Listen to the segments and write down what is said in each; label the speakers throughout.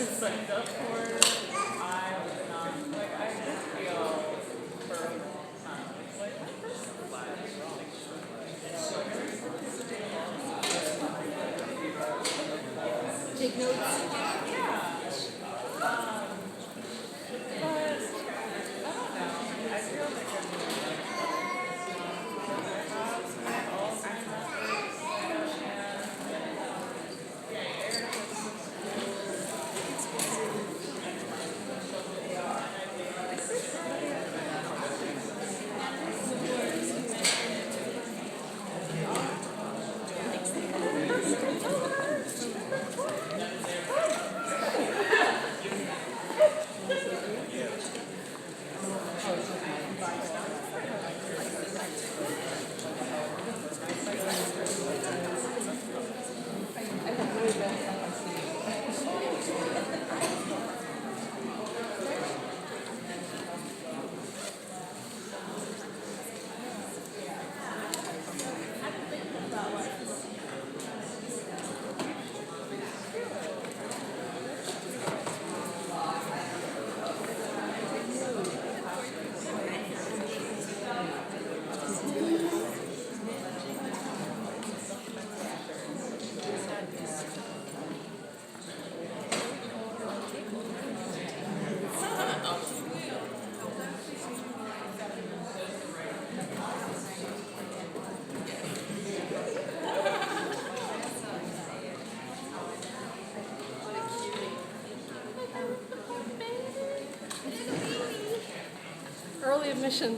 Speaker 1: signed up for, I was not, like, I just feel for like, my personal life,
Speaker 2: Take notes.
Speaker 1: yeah. But, I don't know, I feel like I'm
Speaker 2: Early admission.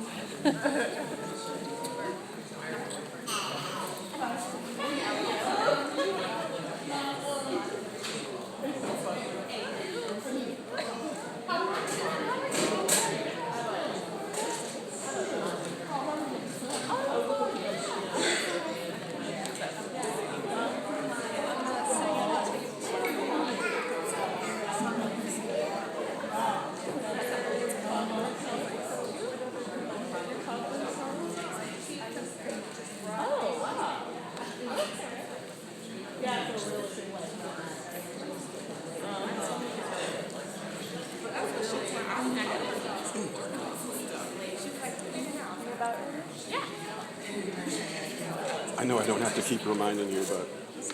Speaker 3: I know I don't have to keep reminding you, but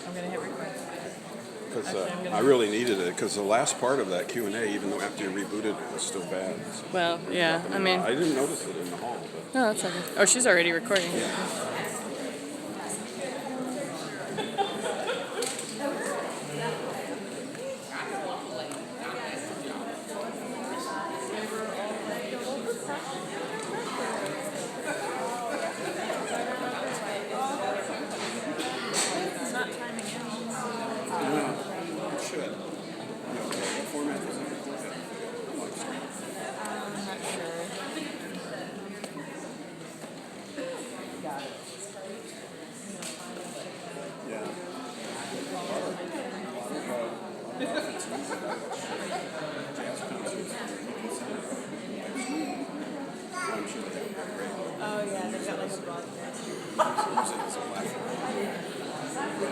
Speaker 1: I'm going to hit record.
Speaker 3: because I really needed it, because the last part of that Q&A, even though after you rebooted it, was still bad. So
Speaker 1: Well, yeah, I mean,
Speaker 3: I didn't notice it in the hall, but
Speaker 1: no, that's okay. Oh, she's already recording.
Speaker 3: it should. What format is it?
Speaker 1: I'm not sure. Got it.
Speaker 3: Yeah. I'm sure they have a great
Speaker 1: Oh, yeah, they've got like a broadcast.
Speaker 3: use it as a platform.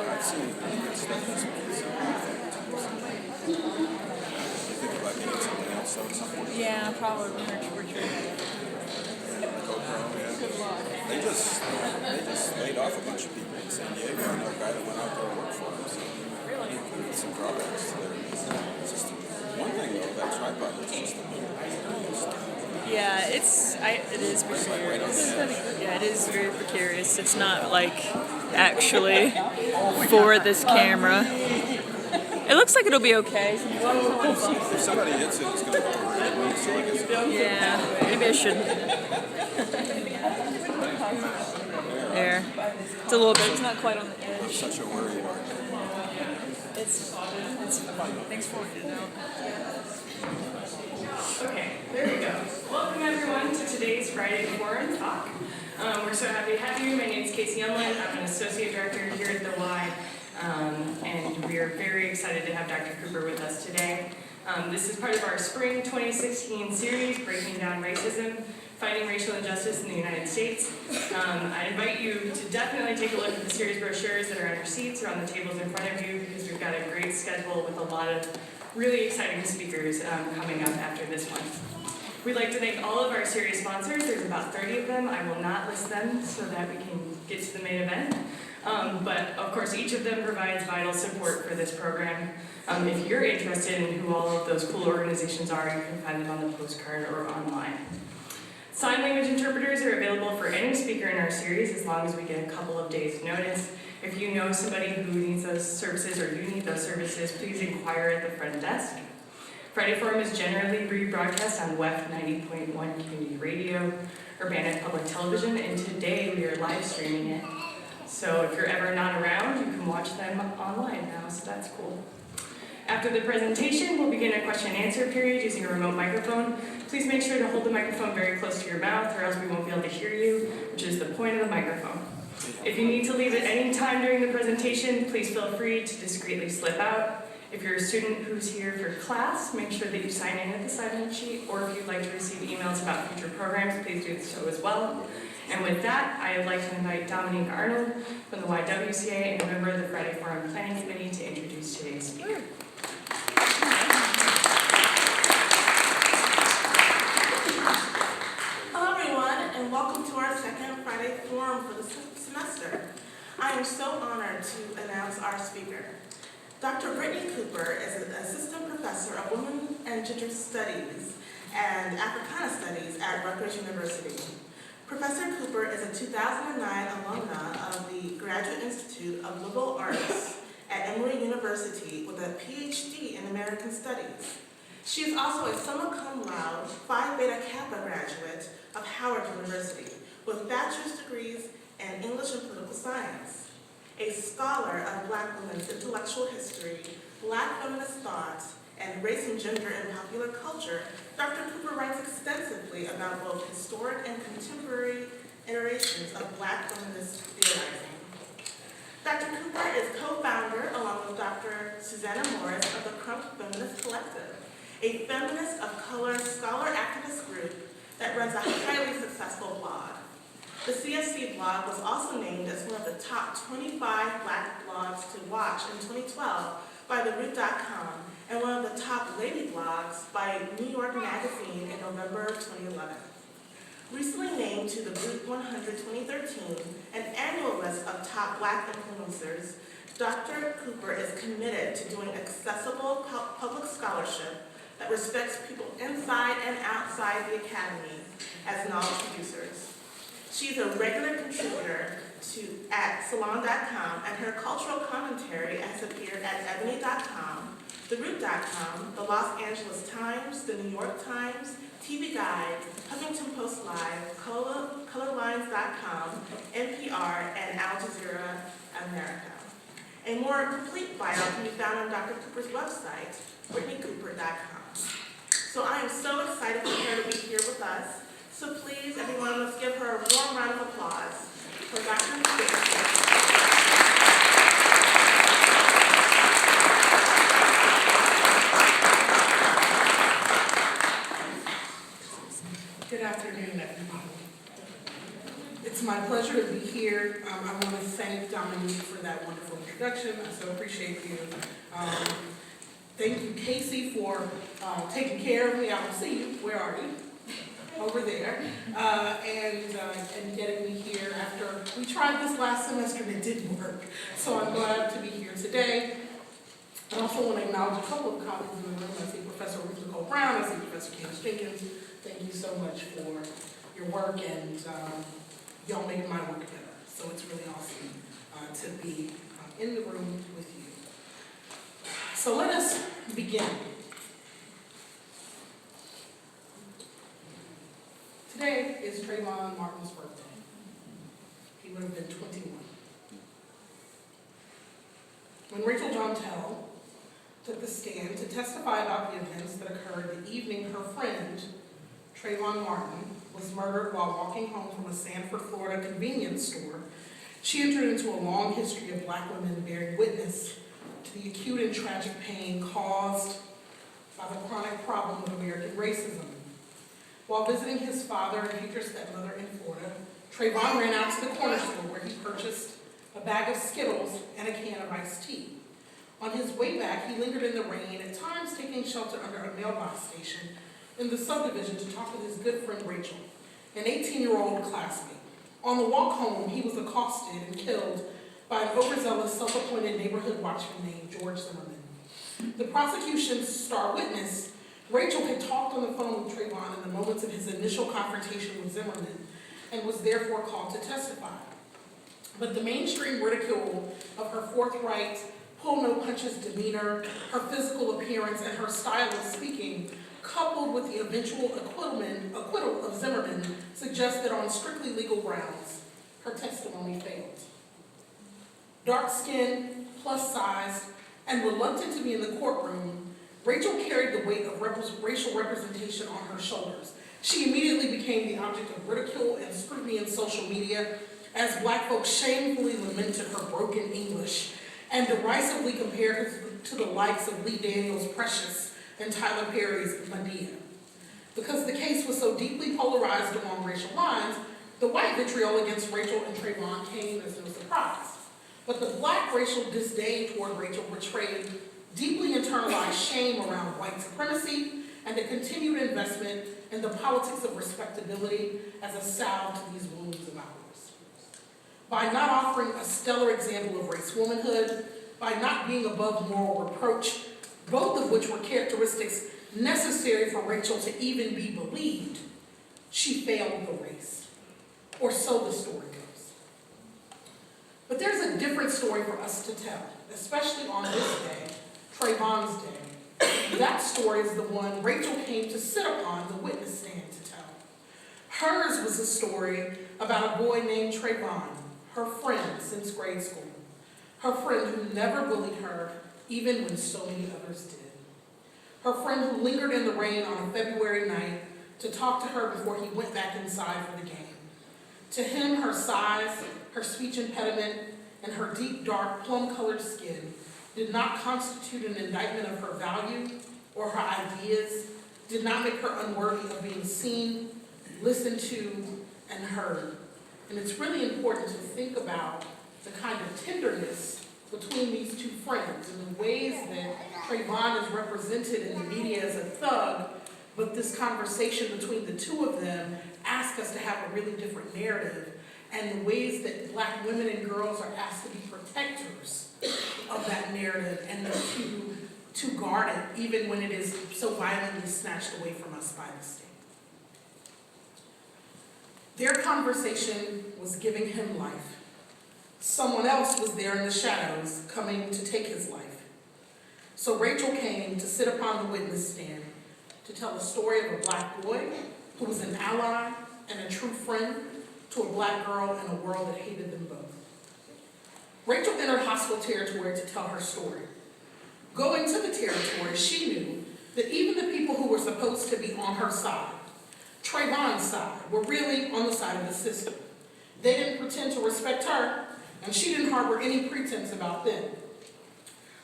Speaker 3: I've seen good stuff this week, so you think about getting something else though at some point.
Speaker 1: Yeah, probably. We're trying.
Speaker 3: GoPro, yeah. They just laid off a bunch of people in San Diego. I know a guy that went out there and worked for them. So
Speaker 1: Really?
Speaker 3: there's some drawbacks to their system. One thing though, that tripod is just a
Speaker 1: Yeah, it is precarious. Yeah, it is very precarious. It's not like actually for this camera. It looks like it'll be okay.
Speaker 3: If somebody hits it, it's going to go over it. So I guess
Speaker 1: Yeah, maybe I should. There. It's a little bit. It's not quite on the edge.
Speaker 3: it's such a worry mark.
Speaker 1: It's fun. Thanks for working it out. Okay, there we go. Welcome everyone to today's Friday Forum Talk. We're so happy to have you. My name is Casey Umland. I'm an associate director here at the Y, and we are very excited to have Dr. Cooper with us today.
Speaker 4: This is part of our spring 2016 series, Breaking Down Racism, Fighting Racial Injustice in the United States. I invite you to definitely take a look at the series brochures that are on your seats or on the tables in front of you, because we've got a great schedule with a lot of really exciting speakers coming up after this one. We'd like to thank all of our series sponsors. There's about 30 of them. I will not list them so that we can get to the main event. But of course, each of them provides vital support for this program. If you're interested in who all of those cool organizations are, you can find them on the postcard or online. Sign language interpreters are available for any speaker in our series as long as we get a couple of days' notice. If you know somebody who needs those services or you need those services, please inquire at the front desk. Friday Forum is generally rebroadcast on WEF 90.1 Community Radio, Urbana Public Television, and today we are live streaming it. So if you're ever not around, you can watch them online now, so that's cool. After the presentation, we'll begin a question and answer period using a remote microphone. Please make sure to hold the microphone very close to your mouth or else we won't be able to hear you, which is the point of the microphone. If you need to leave at any time during the presentation, please feel free to discreetly slip out. If you're a student who's here for class, make sure that you sign in at the sign-in sheet, or if you'd like to receive emails about future programs, please do so as well. And with that, I would like to invite Dominique Arnold from the YWCA and a member of the Friday Forum Planning Committee to introduce today's speaker.
Speaker 5: Hello everyone, and welcome to our second Friday Forum for the semester. I am so honored to announce our speaker. Dr. Brittney Cooper is an assistant professor of Women and Gender Studies and Africana Studies at Rutgers University. Professor Cooper is a 2009 alumna of the Graduate Institute of Liberal Arts at Emory University with a PhD in American Studies. She is also a summa cum laude Phi Beta Kappa graduate of Howard University with bachelor's degrees in English and Political Science. A scholar of Black women's intellectual history, Black feminist thought, and race and gender in popular culture, Dr. Cooper writes extensively about both historic and contemporary iterations of Black feminist theorizing. Dr. Cooper is co-founder, along with Dr. Susanna Morris, of the Crunk Feminist Collective, a feminist of color scholar activist group that runs a highly successful blog. The CFC blog was also named as one of the top 25 Black blogs to watch in 2012 by theroot.com and one of the top lady blogs by New York Magazine in November 2011. Recently named to the Root 100 2013, an annual list of top Black influencers, Dr. Cooper is committed to doing accessible public scholarship that respects people inside and outside the academy as knowledge producers. She's a regular contributor at Salon.com, and her cultural commentary has appeared at Ebony.com, TheRoot.com, the Los Angeles Times, the New York Times, TV Guide, Huffington Post Live, Colorlines.com, NPR, and Al Jazeera America. A more complete bio can be found on Dr. Cooper's website, BrittneyCooper.com. So I am so excited for her to be here with us. So please, everyone, let's give her a warm round of applause for Dr. Cooper.
Speaker 6: Good afternoon, everyone. It's my pleasure to be here. I want to thank Dominique for that wonderful introduction. I so appreciate you. Thank you, Casey, for taking care of me. I don't see you. Where are you? Over there, and getting me here after we tried this last semester and it didn't work. So I'm glad to be here today. I also want to acknowledge a couple of colleagues in the room. I see Professor Ruth Nicole Brown, I see Professor Candace Jenkins. Thank you so much for your work, and y'all make my work better. So it's really awesome to be in the room with you. So let us begin. Today is Trayvon Martin's birthday. He would have been 21. When Rachel Jontell took the stand to testify about the events that occurred the evening her friend, Trayvon Martin, was murdered while walking home from a Sanford, Florida convenience store, she entered into a long history of Black women bearing witness to the acute and tragic pain caused by the chronic problem of American racism. While visiting his father and future stepmother in Florida, Trayvon ran out to the corner store where he purchased a bag of Skittles and a can of iced tea. On his way back, he lingered in the rain, at times taking shelter under a mailbox station in the subdivision to talk with his good friend Rachel, an 18-year-old classmate. On the walk home, he was accosted and killed by an overzealous, self-appointed neighborhood watchman named George Zimmerman. The prosecution's star witness, Rachel, had talked on the phone with Trayvon in the moments of his initial confrontation with Zimmerman and was therefore called to testify. But the mainstream ridicule of her forthright, pull-no-punches demeanor, her physical appearance, and her style of speaking, coupled with the eventual acquittal of Zimmerman, suggests that on strictly legal grounds, her testimony failed. Dark-skinned, plus-sized, and reluctant to be in the courtroom, Rachel carried the weight of racial representation on her shoulders. She immediately became the object of ridicule and scrutiny in social media as Black folks shamefully lamented her broken English and derisively compared her to the likes of Lee Daniels' Precious and Tyler Perry's Medea. Because the case was so deeply polarized along racial lines, the white vitriol against Rachel and Trayvon came as no surprise. But the Black racial disdain toward Rachel betrayed deeply internalized shame around white supremacy and a continued investment in the politics of respectability as a salve to these wounds of ours. By not offering a stellar example of race womanhood, by not being above moral reproach, both of which were characteristics necessary for Rachel to even be believed, she failed the race. Or so the story goes. But there's a different story for us to tell, especially on this day, Trayvon's day. That story is the one Rachel came to sit upon the witness stand to tell. Hers was a story about a boy named Trayvon, her friend since grade school. Her friend who never bullied her, even when so many others did. Her friend who lingered in the rain on a February night to talk to her before he went back inside for the game. To him, her size, her speech impediment, and her deep, dark, plum-colored skin did not constitute an indictment of her value or her ideas, did not make her unworthy of being seen, listened to, and heard. And it's really important to think about the kind of tenderness between these two friends and the ways that Trayvon is represented in the media as a thug, but this conversation between the two of them asks us to have a really different narrative, and the ways that Black women and girls are asked to be protectors of that narrative and to guard it, even when it is so violently snatched away from us by the state. Their conversation was giving him life. Someone else was there in the shadows, coming to take his life. So Rachel came to sit upon the witness stand to tell the story of a Black boy who was an ally and a true friend to a Black girl in a world that hated them both. Rachel entered hostile territory to tell her story. Going to the territory, she knew that even the people who were supposed to be on her side, Trayvon's side, were really on the side of the system. They didn't pretend to respect her, and she didn't harbor any pretense about them.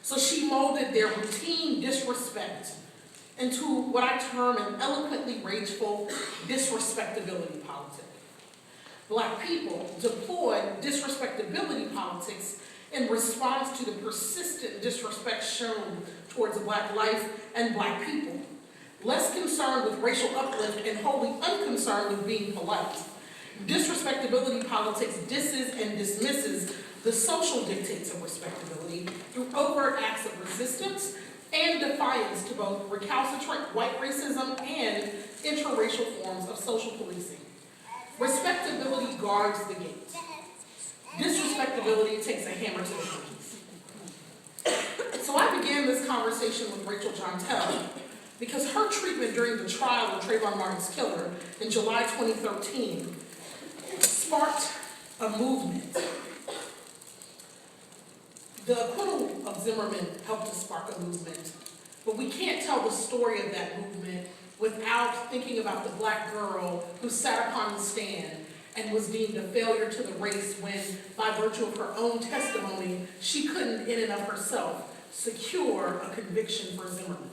Speaker 6: So she molded their routine disrespect into what I term an eloquently rageful disrespectability politic. Black people deployed disrespectability politics in response to the persistent disrespect shown towards Black life and Black people, less concerned with racial uplift and wholly unconcerned with being polite. Disrespectability politics disses and dismisses the social dictates of respectability through overt acts of resistance and defiance to both recalcitrant white racism and interracial forms of social policing. Respectability guards the gate. Disrespectability takes a hammer to the hinges. So I began this conversation with Rachel Jontel because her treatment during the trial of Trayvon Martin's killer in July 2013 sparked a movement. The acquittal of Zimmerman helped to spark a movement, but we can't tell the story of that movement without thinking about the Black girl who sat upon the stand and was deemed a failure to the race when, by virtue of her own testimony, she couldn't in and of herself secure a conviction for Zimmerman.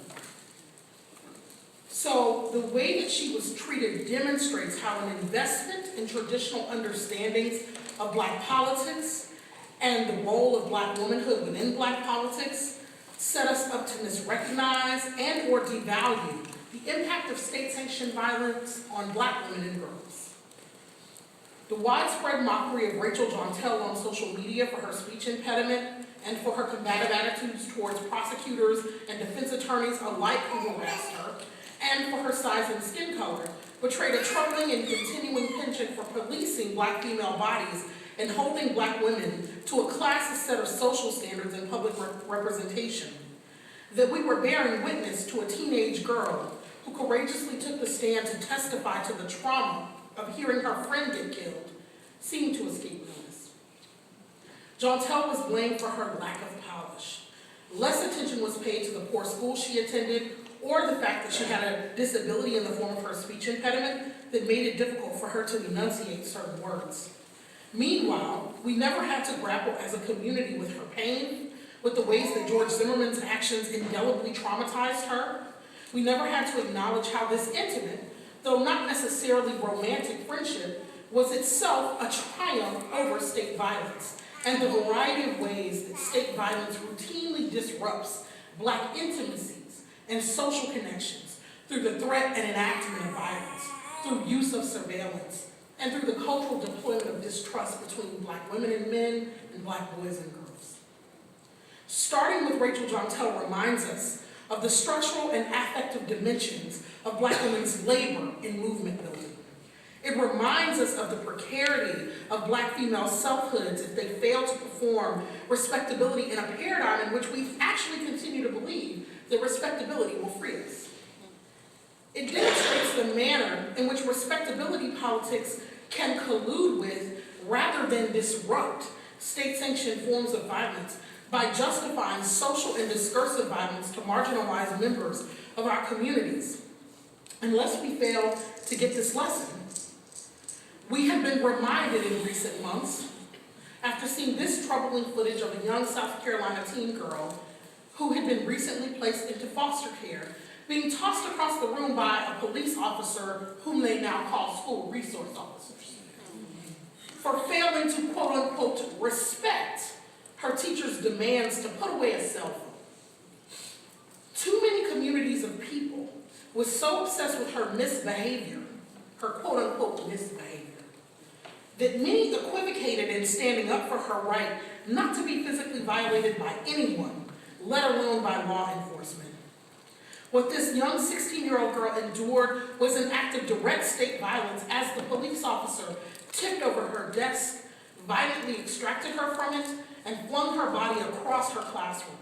Speaker 6: the way that she was treated demonstrates how an investment in traditional understandings of Black politics and the role of Black womanhood within Black politics set us up to misrecognize and or devalue the impact of state-sanctioned violence on Black women and girls. The widespread mockery of Rachel Jontel on social media for her speech impediment and for her combative attitudes towards prosecutors and defense attorneys alike who harassed her, and for her size and skin color, betrayed a troubling and continuing penchant for policing Black female bodies and holding Black women to a classist set of social standards and public representation. That we were bearing witness to a teenage girl who courageously took the stand to testify to the trauma of hearing her friend get killed seemed to escape notice. Jontel was blamed for her lack of polish. Less attention was paid to the poor school she attended or the fact that she had a disability in the form of her speech impediment that made it difficult for her to enunciate certain words. Meanwhile, we never had to grapple as a community with her pain, with the ways that George Zimmerman's actions indelibly traumatized her. We never had to acknowledge how this intimate, though not necessarily romantic friendship, was itself a triumph over state violence, and the variety of ways that state violence routinely disrupts Black intimacies and social connections through the threat and enactment of violence, through use of surveillance, and through the cultural deployment of distrust between Black women and men and Black boys and girls. Starting with Rachel Jontel reminds us of the structural and affective dimensions of Black women's labor in movement building. It reminds us of the precarity of Black female selfhoods if they fail to perform respectability in a paradigm in which we actually continue to believe that respectability will free us. It demonstrates the manner in which respectability politics can collude with, rather than disrupt, state-sanctioned forms of violence by justifying social and discursive violence to marginalized members of our communities. Unless we fail to get this lesson, we have been reminded in recent months, after seeing this troubling footage of a young South Carolina teen girl who had been recently placed into foster care, being tossed across the room by a police officer whom they now call school resource officers, for failing to quote-unquote respect her teacher's demands to put away a cell phone. Too many communities of people were so obsessed with her misbehavior, her quote-unquote misbehavior, that many equivocated in standing up for her right not to be physically violated by anyone, let alone by law enforcement. What this young 16-year-old girl endured was an act of direct state violence as the police officer tipped over her desk, violently extracted her from it, and flung her body across her classroom.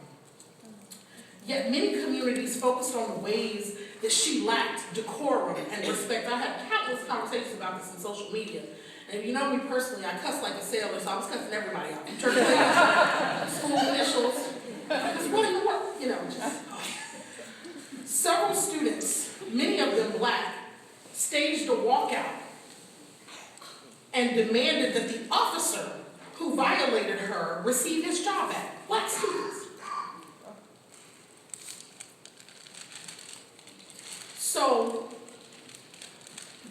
Speaker 6: Yet many communities focused on the ways that she lacked decorum and respect. I had countless conversations about this in social media. And if you know me personally, I cuss like a sailor, so I was cussing everybody out. Church leaders, school officials, just wanting to work, just. Several students, many of them Black, staged a walkout and demanded that the officer who violated her receive his job back. Black students. So,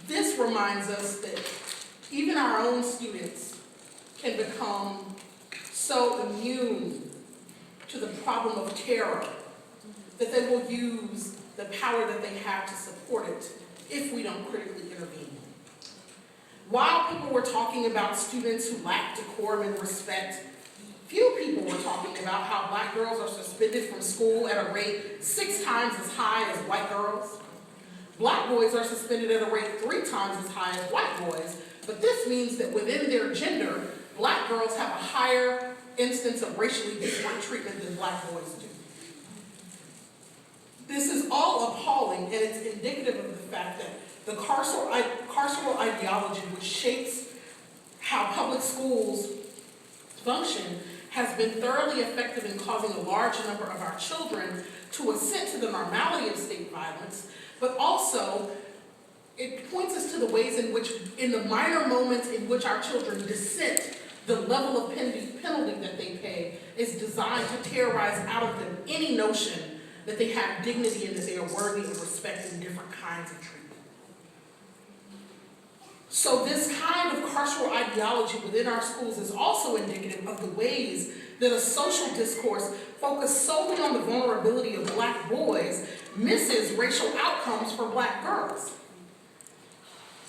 Speaker 6: this reminds us that even our own students can become so immune to the problem of terror that they will use the power that they have to support it if we don't critically intervene. While people were talking about students who lack decorum and respect, few people were talking about how Black girls are suspended from school at a rate 6 times as high as white girls. Black boys are suspended at a rate 3 times as high as white boys, but this means that within their gender, Black girls have a higher instance of racially disparate treatment than Black boys do. This is all appalling, and it's indicative of the fact that the carceral ideology which shapes how public schools function has been thoroughly effective in causing a large number of our children to assent to the normality of state violence, but also it points us to the ways in which, in the minor moments in which our children dissent, the level of penalty that they pay is designed to terrorize out of them any notion that they have dignity and that they are worthy of respect and different kinds of treatment. So this kind of carceral ideology within our schools is also indicative of the ways that a social discourse focused solely on the vulnerability of Black boys misses racial outcomes for Black girls.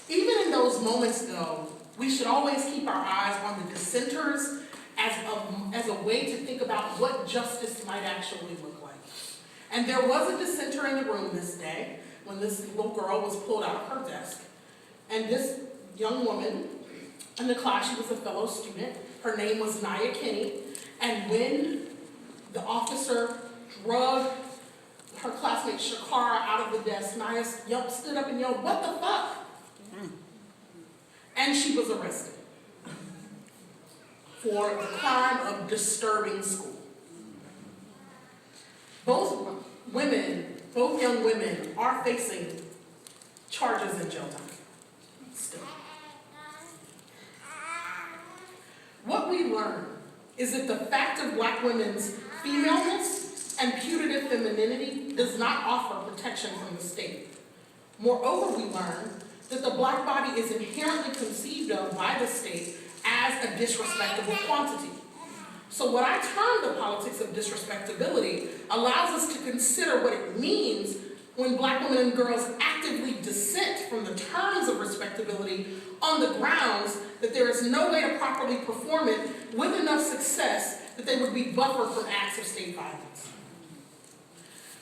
Speaker 6: Even in those moments, though, we should always keep our eyes on the dissenters as a way to think about what justice might actually look like. And there was a dissenter in the room this day when this little girl was pulled out of her desk. And this young woman in the class, she was a fellow student, her name was Nia Kinney, and when the officer drugged her classmate Shakara out of the desk, Nia stood up and yelled, "What the fuck?" And she was arrested for the crime of disturbing school. Both young women are facing charges in jail time still. What we learn is that the fact of Black women's femaleness and putative femininity does not offer protection from the state. Moreover, we learn that the Black body is inherently conceived of by the state as a disrespectable quantity. So what I term the politics of disrespectability allows us to consider what it means when Black women and girls actively dissent from the terms of respectability on the grounds that there is no way to properly perform it with enough success that they would be buffered from acts of state violence.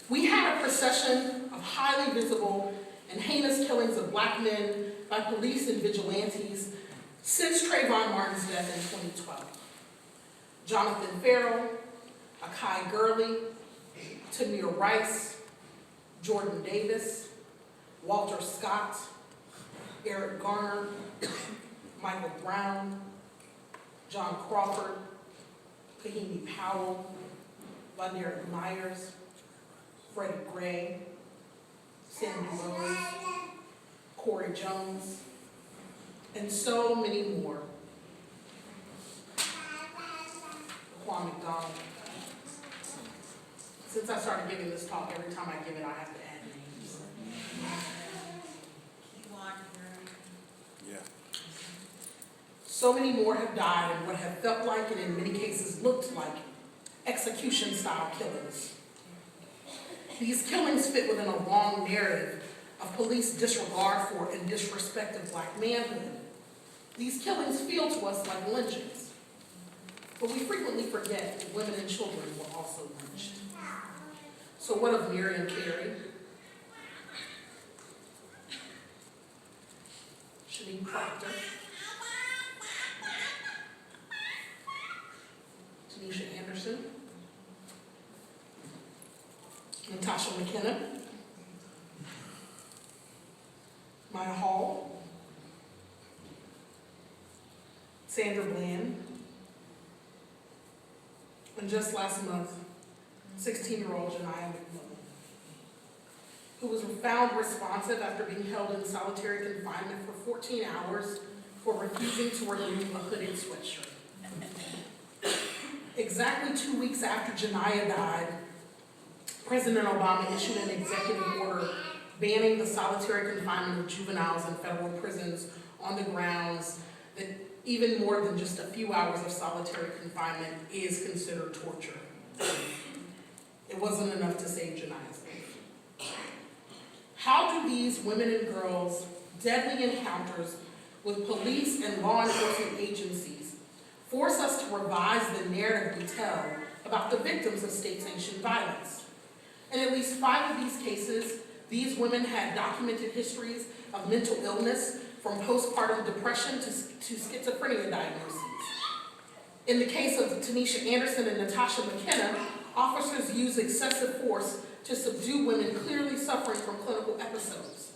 Speaker 6: We had a procession of highly visible and heinous killings of Black men by police and vigilantes since Trayvon Martin's death in 2012. Jonathan Farrell, Akai Gurley, Tamir Rice, Jordan Davis, Walter Scott, Eric Garner, Michael Brown, John Crawford, Kahimi Powell, LaDerrick Myers, Freddie Gray, Sandy Rose, Corey Jones, and so many more. Quan McDonald. Since I started giving this talk, every time I give it, I have to add names.
Speaker 3: Yeah.
Speaker 6: So many more have died in what have felt like and in many cases looked like execution-style killings. These killings fit within a long narrative of police disregard for and disrespect of Black manhood. These killings feel to us like lynchings. But we frequently forget that women and children were also lynched. So what of Miriam Carey, Shanique Proctor, Tanisha Anderson, Natasha McKenna, Maya Hall, Sandra Bland, and just last month, 16-year-old Janiyah McMillan, who was found responsive after being held in solitary confinement for 14 hours for refusing to remove a hooded sweatshirt. Exactly 2 weeks after Janiyah died, President Obama issued an executive order banning the solitary confinement of juveniles in federal prisons on the grounds that even more than just a few hours of solitary confinement is considered torture. It wasn't enough to save Janiyah's life. How do these women and girls' deadly encounters with police and law enforcement agencies force us to revise the narrative we tell about the victims of state-sanctioned violence? In at least 5 of these cases, these women had documented histories of mental illness, from postpartum depression to schizophrenia diagnoses. In the case of Tanisha Anderson and Natasha McKenna, officers used excessive force to subdue women clearly suffering from clinical episodes.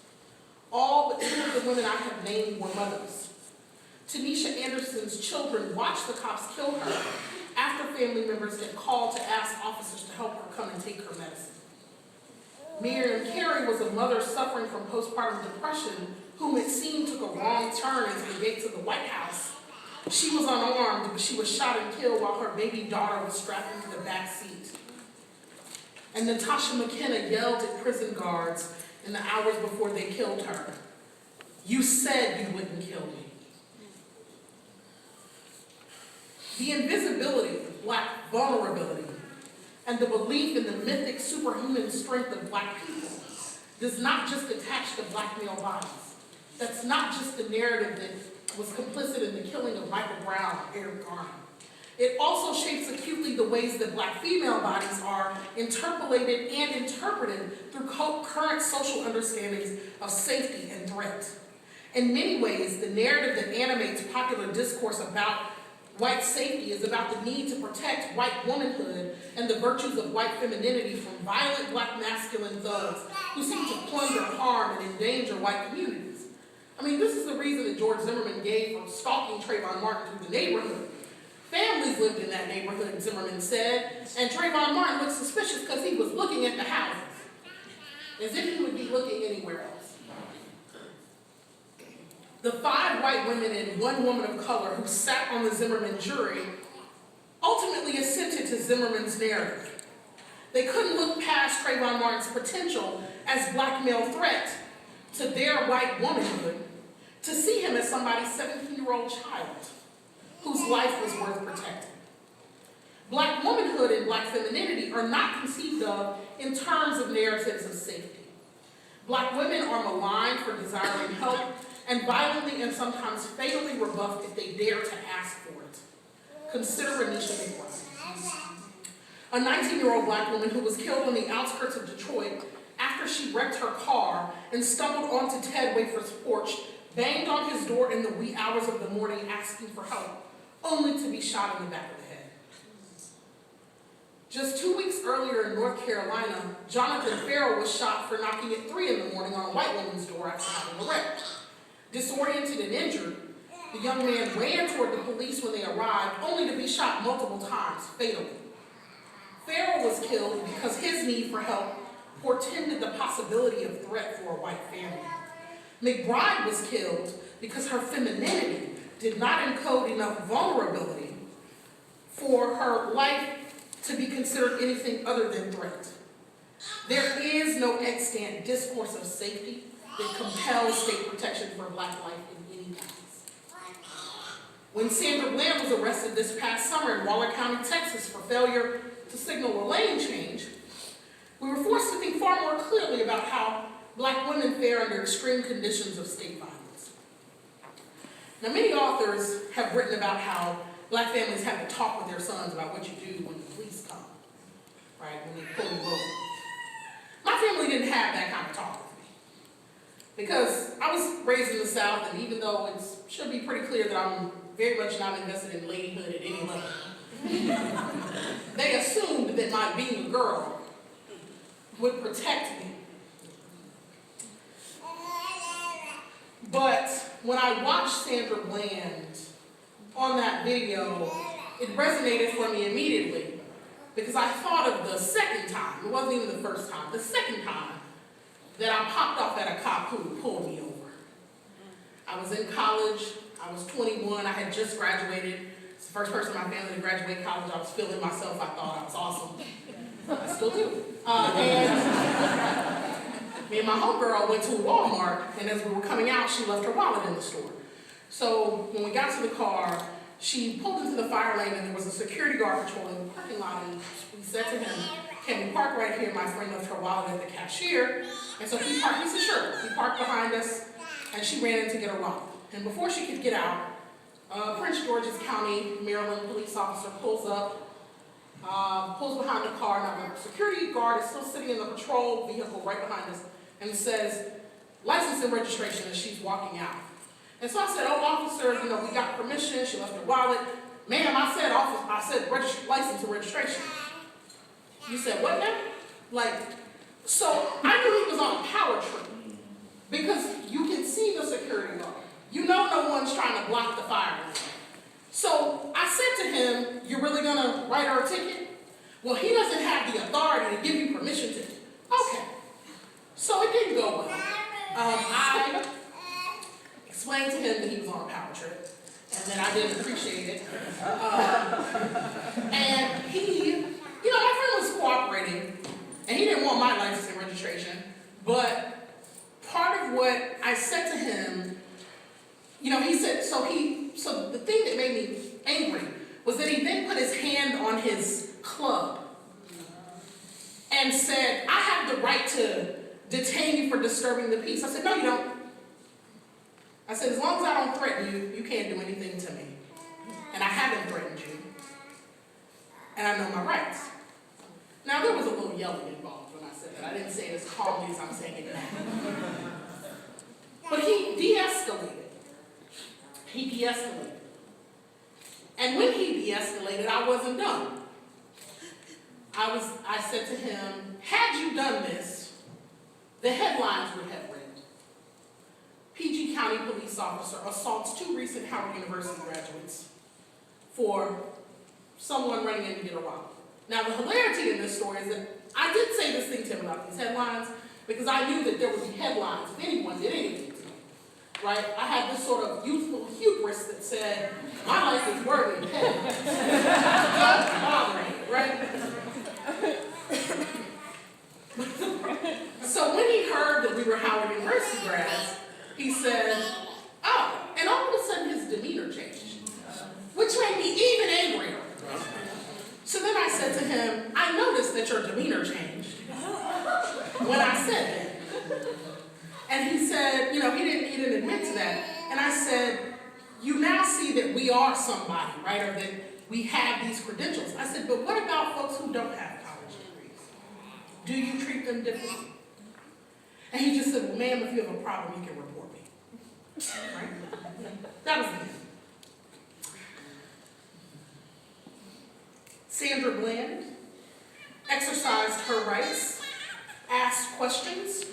Speaker 6: All but 2 of the women I have named were mothers. Tanisha Anderson's children watched the cops kill her after family members had called to ask officers to help her come and take her medicine. Miriam Carey was a mother suffering from postpartum depression whom it seemed took a wrong turn into the gates of the White House. She was unarmed, but she was shot and killed while her baby daughter was strapped into the back seat. And Natasha McKenna yelled at prison guards in the hours before they killed her, "You said you wouldn't kill me." The invisibility of Black vulnerability and the belief in the mythic superhuman strength of Black people does not just attach to Black male bodies. That's not just the narrative that was complicit in the killing of Michael Brown and Eric Garner. It also shapes acutely the ways that Black female bodies are interpolated and interpreted through current social understandings of safety and threat. In many ways, the narrative that animates popular discourse about white safety is about the need to protect white womanhood and the virtues of white femininity from violent Black masculine thugs who seek to plunder, harm, and endanger white communities. I mean, this is the reason that George Zimmerman gave for stalking Trayvon Martin through the neighborhood. Families lived in that neighborhood, Zimmerman said, and Trayvon Martin looked suspicious because he was looking at the houses, as if he would be looking anywhere else. The 5 white women and 1 woman of color who sat on the Zimmerman jury ultimately assented to Zimmerman's narrative. They couldn't look past Trayvon Martin's potential as Black male threat to their white womanhood to see him as somebody's 17-year-old child whose life was worth protecting. Black womanhood and Black femininity are not conceived of in terms of narratives of safety. Black women are maligned for desiring help and violently and sometimes fatally rebuffed if they dare to ask for it. Consider Renisha McBride, a 19-year-old Black woman who was killed on the outskirts of Detroit after she wrecked her car and stumbled onto Ted Wafer's porch, banged on his door in the wee hours of the morning asking for help, only to be shot in the back of the head. Just 2 weeks earlier in North Carolina, Jonathan Farrell was shot for knocking at 3 in the morning on a white woman's door after having a wreck. Disoriented and injured, the young man ran toward the police when they arrived, only to be shot multiple times, fatally. Farrell was killed because his need for help portended the possibility of threat for a white family. McBride was killed because her femininity did not encode enough vulnerability for her life to be considered anything other than threat. There is no extant discourse of safety that compels state protection for Black life in any guise. When Sandra Bland was arrested this past summer in Waller County, Texas for failure to signal a lane change, we were forced to think far more clearly about how Black women fare under extreme conditions of state violence. Now, many authors have written about how Black families have to talk with their sons about what you do when the police come, right, when they pull you over. My family didn't have that kind of talk with me because I was raised in the South, and even though it should be pretty clear that I'm very much not invested in ladyhood at any level, they assumed that my being a girl would protect me. But when I watched Sandra Bland on that video, it resonated for me immediately because I thought of the second time, it wasn't even the first time, the second time that I popped off at a cop who pulled me over. I was in college, I was 21, I had just graduated. It's the first person in my family to graduate college. I was feeling myself, I thought I was awesome. I still do. And me and my homegirl went to Walmart, and as we were coming out, she left her wallet in the store. So when we got to the car, she pulled into the fire lane, and there was a security guard patrolling the parking lot, and we said to him, "Can we park right here? My friend left her wallet at the cashier." And so he parked, he said, "Sure." He parked behind us, and she ran in to get her wallet. And before she could get out, Prince George's County, Maryland police officer pulls up, pulls behind the car. Now the security guard is still sitting in the patrol vehicle right behind us, and says, "License and registration," as she's walking out. And so I said, "Oh, officer, we got permission. She left her wallet." "Ma'am," I said, "license and registration." You said, "What now?" So I knew he was on a power trip because you can see the security guard. You know no one's trying to block the fire. So I said to him, "You're really gonna write her a ticket?" "Well, he doesn't have the authority to give you permission to." Okay. So it didn't go well. I explained to him that he was on a power trip and that I didn't appreciate it. And he, my friend was cooperating, But part of what I said to him, he said, so the thing that made me angry was that he then put his hand on his club and said, I have the right to detain you for disturbing the peace. I said, no, you don't. I said, as long as I don't threaten you, you can't do anything to me. And I haven't threatened you. And I know my rights. Now, there was a little yelling involved when I said that. I didn't say it as calmly as I'm saying it now. But he de-escalated. He de-escalated. And when he de-escalated, I wasn't done. I said to him, had you done this, the headlines would have read, PG County police officer assaults 2 recent Howard University graduates for someone running in to get a rock. Now, the hilarity in this story is that I did say this thing to him about these headlines because I knew that there would be headlines if anyone did anything to me, right? I had this sort of youthful hubris that said, my life is worthy of headlines. Doesn't bother me, right? So when he heard that we were Howard University grads, he said, oh, and all of a sudden his demeanor changed, which made me even angrier. So then I said to him, I noticed that your demeanor changed when I said that. And he said, he didn't admit to that. And I said, you now see that we are somebody, right? Or that we have these credentials. I said, but what about folks who don't have college degrees? Do you treat them differently? And he just said, well, ma'am, if you have a problem, you can report me. Right? That was the end. Sandra Bland exercised her rights, asked questions,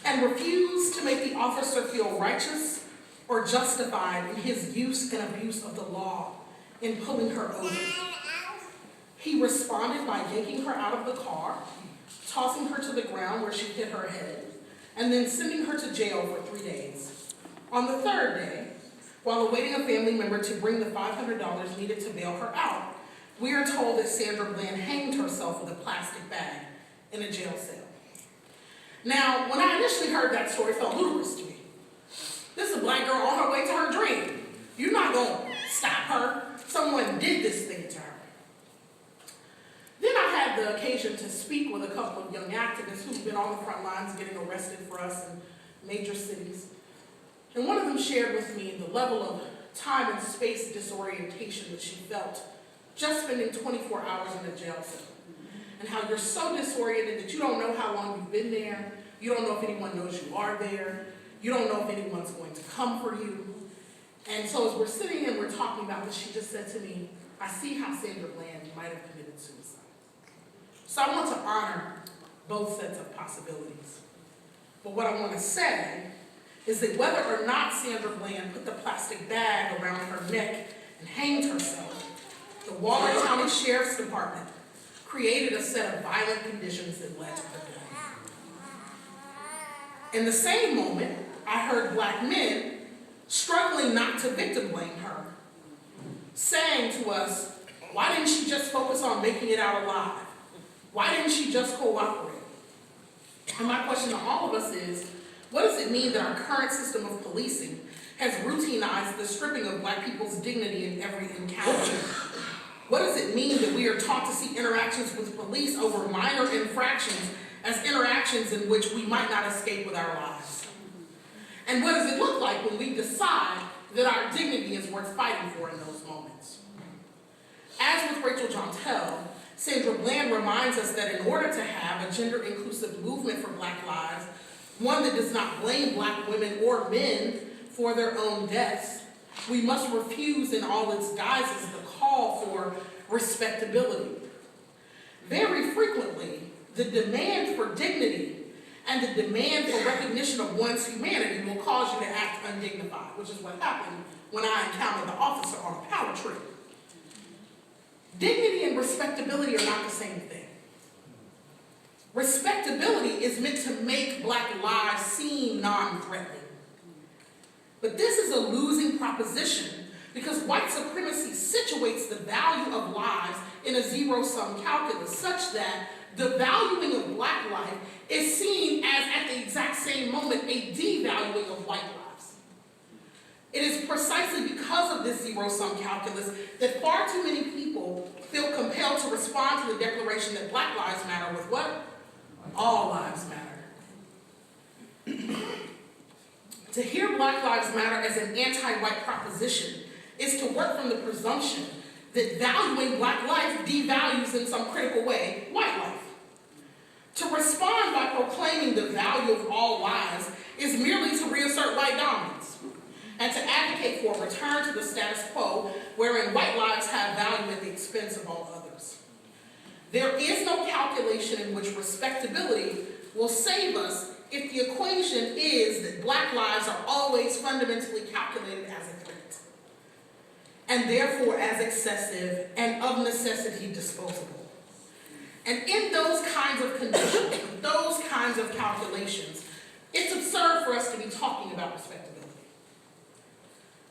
Speaker 6: and refused to make the officer feel righteous or justified in his use and abuse of the law in pulling her over. He responded by yanking her out of the car, tossing her to the ground where she hit her head, and then sending her to jail for 3 days. On the 3rd day, while awaiting a family member to bring the $500 needed to bail her out, we are told that Sandra Bland hanged herself with a plastic bag in a jail cell. Now, when I initially heard that story, it felt ludicrous to me. This is a black girl on her way to her dream. You're not going to stop her. Someone did this thing to her. Then I had the occasion to speak with a couple of young activists who've been on the front lines getting arrested for us in major cities. And one of them shared with me the level of time and space disorientation that she felt just spending 24 hours in a jail cell. And how you're so disoriented that you don't know how long you've been there, you don't know if anyone knows you are there, you don't know if anyone's going to come for you. And so as we're sitting and we're talking about this, she just said to me, I see how Sandra Bland might have committed suicide. So I want to honor both sets of possibilities. But what I want to say is that whether or not Sandra Bland put the plastic bag around her neck and hanged herself, the Waller County Sheriff's Department created a set of violent conditions that led to her death. In the same moment, I heard black men struggling not to victim blame her, saying to us, why didn't she just focus on making it out alive? Why didn't she just cooperate? And my question to all of us is, what does it mean that our current system of policing has routinized the stripping of black people's dignity in every encounter? What does it mean that we are taught to see interactions with police over minor infractions as interactions in which we might not escape with our lives? And what does it look like when we decide that our dignity is worth fighting for in those moments? As with Rachel Jontel, Sandra Bland reminds us that in order to have a gender-inclusive movement for Black lives, one that does not blame Black women or men for their own deaths, we must refuse in all its guises the call for respectability. Very frequently, the demand for dignity and the demand for recognition of one's humanity will cause you to act undignified, which is what happened when I encountered the officer on a power trip. Dignity and respectability are not the same thing. Respectability is meant to make Black lives seem non-threatening. But this is a losing proposition because white supremacy situates the value of lives in a zero-sum calculus such that the valuing of black life is seen as, at the exact same moment, a devaluing of white lives. It is precisely because of this zero-sum calculus that far too many people feel compelled to respond to the declaration that black lives matter with what? All lives matter. To hear Black Lives Matter as an anti-white proposition is to work from the presumption that valuing black life devalues in some critical way white life. To respond by proclaiming the value of all lives is merely to reassert white dominance and to advocate for a return to the status quo wherein white lives have value at the expense of all others. There is no calculation in which respectability will save us if the equation is that black lives are always fundamentally calculated as a threat, and therefore as excessive and of necessity disposable. And in those kinds of conditions, with those kinds of calculations, it's absurd for us to be talking about respectability.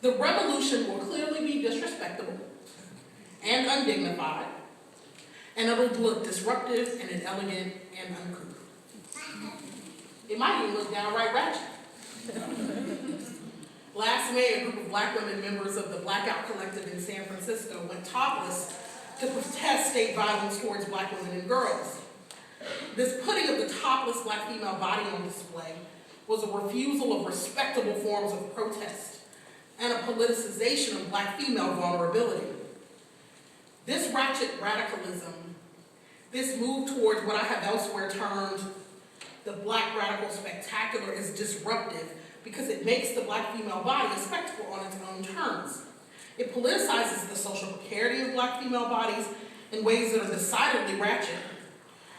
Speaker 6: The revolution will clearly be disrespectable and undignified, and it'll look disruptive and inelegant and uncouth. It might even look downright ratchet. Last May, a group of black women members of the Blackout Collective in San Francisco went topless to protest state violence towards black women and girls. This putting of the topless black female body on display was a refusal of respectable forms of protest and a politicization of black female vulnerability. This ratchet radicalism, this move towards what I have elsewhere termed the black radical spectacular, is disruptive because it makes the black female body a spectacle on its own terms. It politicizes the social precarity of black female bodies in ways that are decidedly ratchet,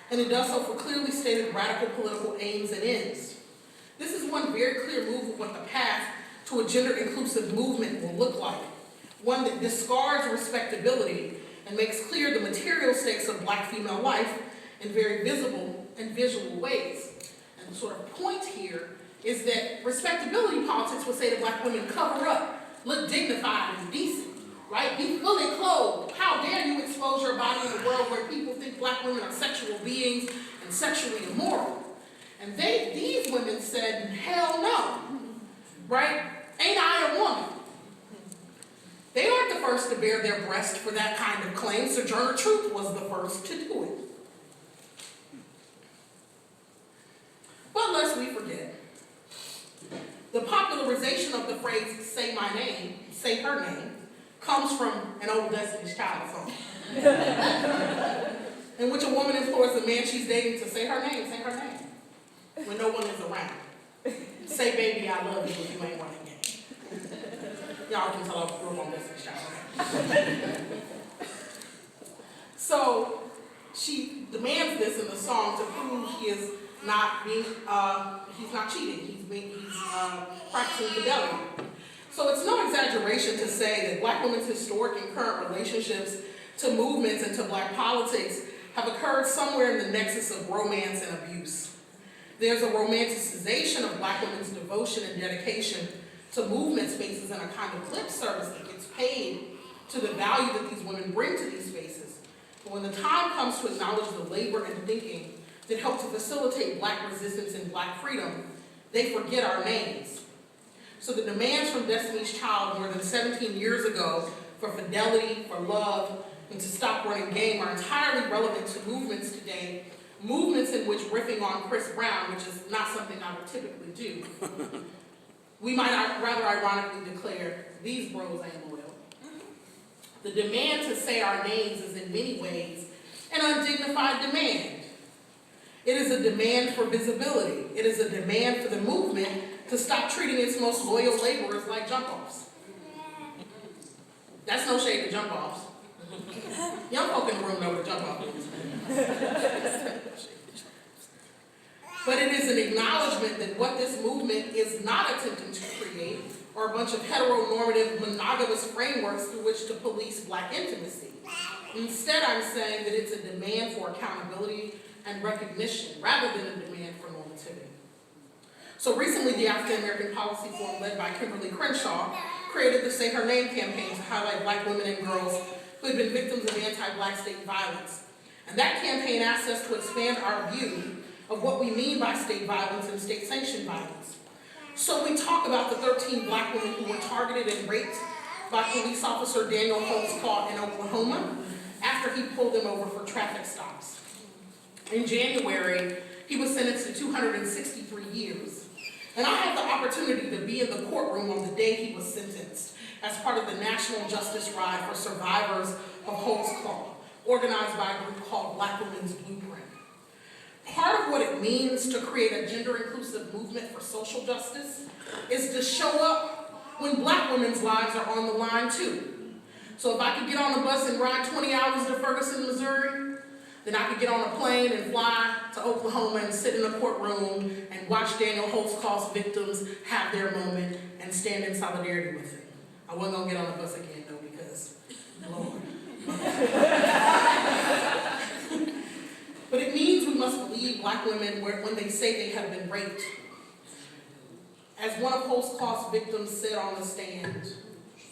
Speaker 6: and it does so for clearly stated radical political aims and ends. This is one very clear move of what the path to a gender-inclusive movement will look like, one that discards respectability and makes clear the material stakes of black female life in very visible and visual ways. And the sort of point here is that respectability politics would say to black women, cover up, look dignified and decent, right? Be fully clothed. How dare you expose your body in a world where people think black women are sexual beings and sexually immoral? And these women said, hell no, right? Ain't I a woman? They aren't the first to bear their breast for that kind of claim. Sojourner Truth was the first to do it. But lest we forget, the popularization of the phrase, say my name, say her name, comes from an old Destiny's Child song, in which a woman implores the man she's dating to say her name, when no one is around. Say, baby, I love you if you ain't running game. Y'all can tell I grew up on Destiny's Child. So she demands this in the song to prove he is not being, he's not cheating, he's practicing fidelity. So it's no exaggeration to say that black women's historic and current relationships to movements and to black politics have occurred somewhere in the nexus of romance and abuse. There's a romanticization of black women's devotion and dedication to movement spaces and a kind of lip service that gets paid to the value that these women bring to these spaces. But when the time comes to acknowledge the labor and thinking that help to facilitate black resistance and black freedom, they forget our names. So the demands from Destiny's Child more than 17 years ago for fidelity, for love, and to stop running game are entirely relevant to movements today, movements in which riffing on Chris Brown, which is not something I would typically do, we might rather ironically declare, these bros ain't loyal. The demand to say our names is in many ways an undignified demand. It is a demand for visibility. It is a demand for the movement to stop treating its most loyal laborers like jump-offs. That's no shade to jump-offs. Young folk in the room know what jump-off is. But it is an acknowledgement that what this movement is not attempting to create are a bunch of heteronormative, monogamous frameworks through which to police black intimacy. Instead, I'm saying that it's a demand for accountability and recognition rather than a demand for normativity. So recently, the African American Policy Forum, led by Kimberly Crenshaw, created the Say Her Name campaign to highlight black women and girls who had been victims of anti-black state violence And that campaign asked us to expand our view of what we mean by state violence and state-sanctioned violence. So we talk about the 13 black women who were targeted and raped by police officer Daniel Holtzclaw in Oklahoma after he pulled them over for traffic stops. In January, he was sentenced to 263 years. And I had the opportunity to be in the courtroom on the day he was sentenced as part of the National Justice Ride for Survivors of Holtzclaw, organized by a group called Black Women's Blueprint. Part of what it means to create a gender-inclusive movement for social justice is to show up when black women's lives are on the line too. So if I could get on a bus and ride 20 hours to Ferguson, Missouri, then I could get on a plane and fly to Oklahoma and sit in a courtroom and watch Daniel Holtzclaw's victims have their moment and stand in solidarity with him. I wasn't gonna get on the bus again though, because Lord. But it means we must believe black women when they say they have been raped. As one of Holtzclaw's victims said on the stand,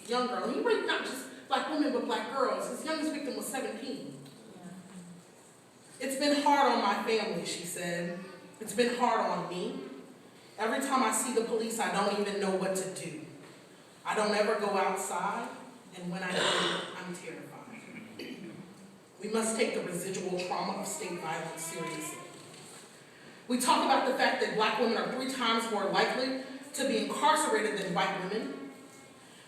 Speaker 6: young girl, he raped not just black women but black girls. His youngest victim was 17. It's been hard on my family, she said. It's been hard on me. Every time I see the police, I don't even know what to do. I don't ever go outside, and when I do, I'm terrified. We must take the residual trauma of state violence seriously. We talk about the fact that black women are 3 times more likely to be incarcerated than white women.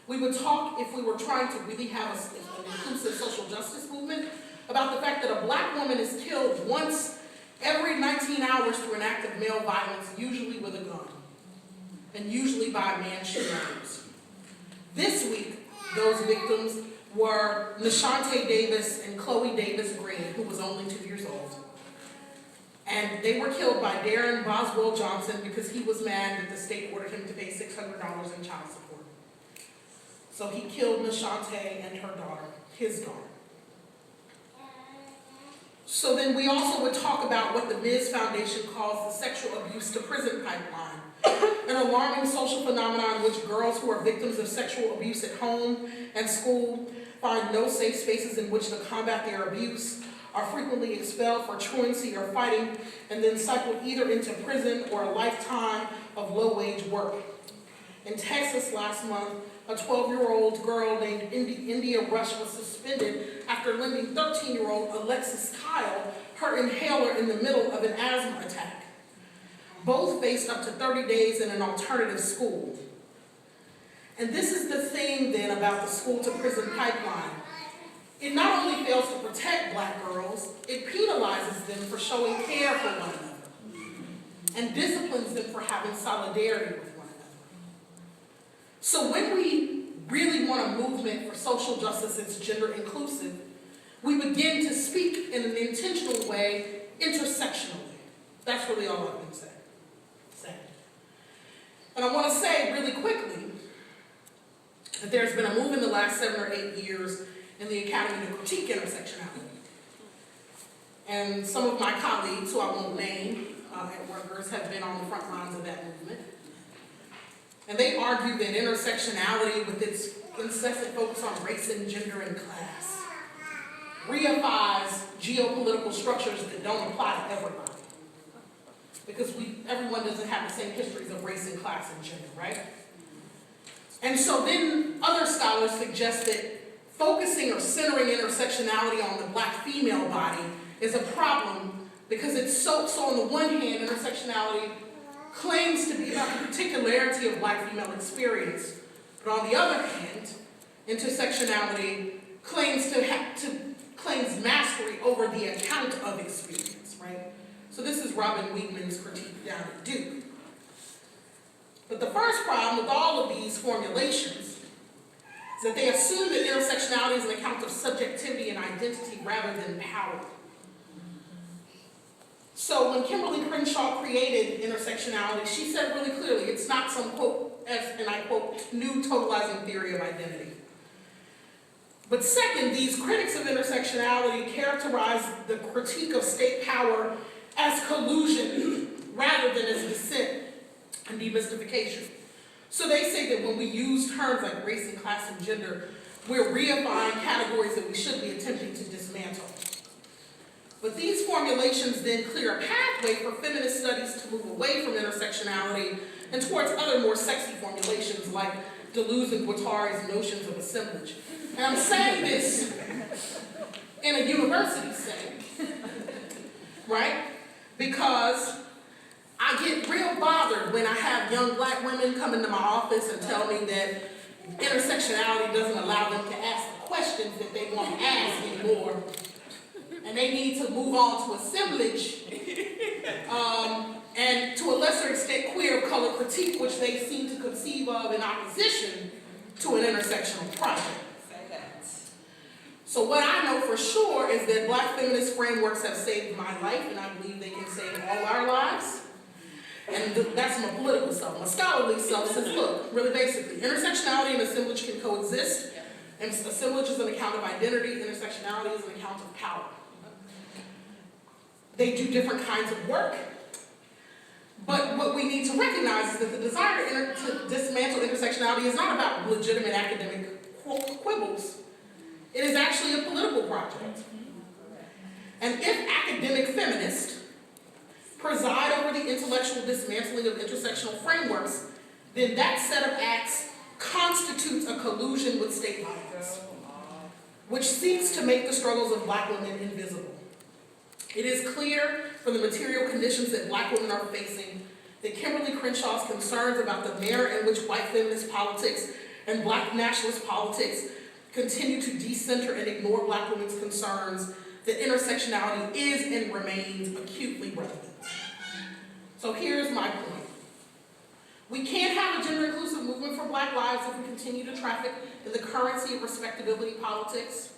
Speaker 6: We would talk, if we were trying to really have an inclusive social justice movement, about the fact that a black woman is killed once every 19 hours through an act of male violence, usually with a gun, and usually by a man she knows. This week, those victims were Nashante Davis and Chloe Davis Green, who was only 2 years old. And they were killed by Darren Boswell Johnson because he was mad that the state ordered him to pay $600 in child support. So he killed Nashante and her daughter, his daughter. So then we also would talk about what the Ms. Foundation calls the sexual abuse to prison pipeline, an alarming social phenomenon in which girls who are victims of sexual abuse at home and school find no safe spaces in which to combat their abuse, are frequently expelled for truancy or fighting, and then cycled either into prison or a lifetime of low-wage work. In Texas last month, a 12-year-old girl named India Rush was suspended after lending 13-year-old Alexis Kyle her inhaler in the middle of an asthma attack. Both faced up to 30 days in an alternative school. And this is the thing then about the school-to-prison pipeline. It not only fails to protect black girls, it penalizes them for showing care for one another and disciplines them for having solidarity with one another. So when we really want a movement for social justice that's gender inclusive, we begin to speak in an intentional way, intersectionally. That's really all I've been saying. And I want to say really quickly that there's been a move in the last 7 or 8 years in the Academy to critique intersectionality. And some of my colleagues, who I won't name at Rutgers, have been on the front lines of that movement. And they argue that intersectionality, with its incessant focus on race and gender and class, reifies geopolitical structures that don't apply to everybody. Because everyone doesn't have the same histories of race and class and gender, right? And so then other scholars suggest that focusing or centering intersectionality on the black female body is a problem because it's so on the one hand, intersectionality claims to be about the particularity of black female experience, but on the other hand, intersectionality claims claims mastery over the account of experience, right? So this is Robin Weidman's critique down at Duke. But the first problem with all of these formulations is that they assume that intersectionality is an account of subjectivity and identity rather than power. So when Kimberly Crenshaw created intersectionality, she said really clearly, it's not some, quote, and I quote, new totalizing theory of identity. But second, these critics of intersectionality characterize the critique of state power as collusion rather than as dissent and demystification. So they say that when we use terms like race and class and gender, we're reifying categories that we should be attempting to dismantle. But these formulations then clear a pathway for feminist studies to move away from intersectionality and towards other more sexy formulations like Deleuze and Guattari's notions of assemblage. And I'm saying this in a university setting, right? Because I get real bothered when I have young black women come into my office and tell me that intersectionality doesn't allow them to ask the questions that they want to ask anymore. And they need to move on to assemblage, and to a lesser extent queer of color critique, which they seem to conceive of in opposition to an intersectional project. So what I know for sure is that black feminist frameworks have saved my life, and I believe they can save all our lives. And that's my political self. My scholarly self says, look, really basically, intersectionality and assemblage can coexist, and assemblage is an account of identity, intersectionality is an account of power. They do different kinds of work, but what we need to recognize is that the desire to dismantle intersectionality is not about legitimate academic quibbles. It is actually a political project. And if academic feminists preside over the intellectual dismantling of intersectional frameworks, then that set of acts constitutes a collusion with state violence, which seeks to make the struggles of black women invisible. It is clear from the material conditions that black women are facing that Kimberly Crenshaw's concerns about the manner in which white feminist politics and black nationalist politics continue to decenter and ignore black women's concerns, that intersectionality is and remains acutely relevant. So here's my point. We can't have a gender-inclusive movement for black lives if we continue to traffic in the currency of respectability politics.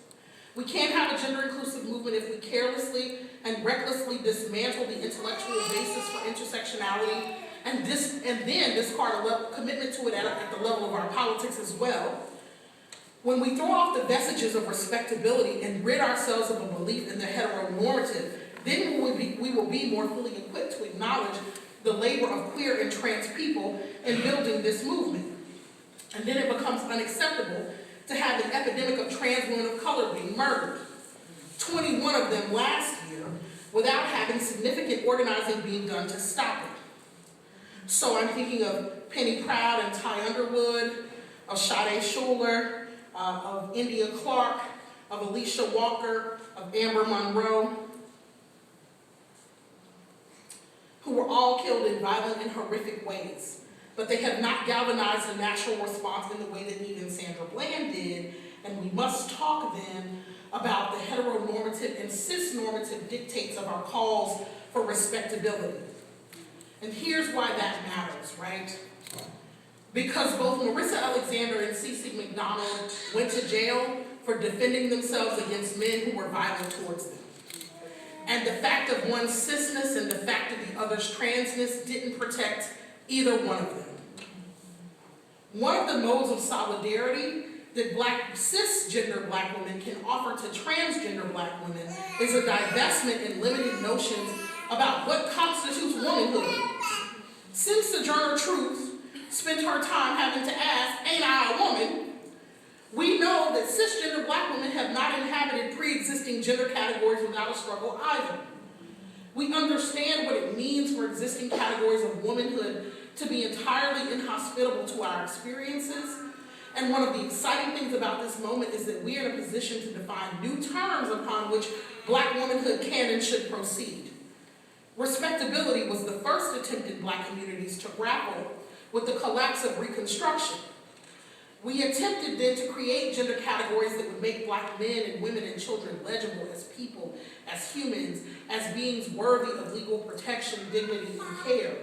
Speaker 6: We can't have a gender-inclusive movement if we carelessly and recklessly dismantle the intellectual basis for intersectionality and then discard a commitment to it at the level of our politics as well. When we throw off the vestiges of respectability and rid ourselves of a belief in the heteronormative, then we will be more fully equipped to acknowledge the labor of queer and trans people in building this movement. And then it becomes unacceptable to have an epidemic of trans women of color being murdered, 21 of them last year, without having significant organizing being done to stop it. So I'm thinking of Penny Proud and Ty Underwood, of Sade Schuler, of India Clark, of Alicia Walker, of Amber Monroe, who were all killed in violent and horrific ways. But they have not galvanized a national response in the way that even Sandra Bland did, and we must talk then about the heteronormative and cisnormative dictates of our calls for respectability. And here's why that matters, right? Because both Marissa Alexander and Cece McDonald went to jail for defending themselves against men who were violent towards them. And the fact of one's cisness and the fact of the other's transness didn't protect either one of them. One of the modes of solidarity that cisgender black women can offer to transgender black women is a divestment in limited notions about what constitutes womanhood. Since Sojourner Truth spent her time having to ask, ain't I a woman? We know that cisgender black women have not inhabited pre-existing gender categories without a struggle either. We understand what it means for existing categories of womanhood to be entirely inhospitable to our experiences. And one of the exciting things about this moment is that we are in a position to define new terms upon which black womanhood can and should proceed. Respectability was the first attempt in black communities to grapple with the collapse of Reconstruction. We attempted then to create gender categories that would make black men and women and children legible as people, as humans, as beings worthy of legal protection, dignity, and care.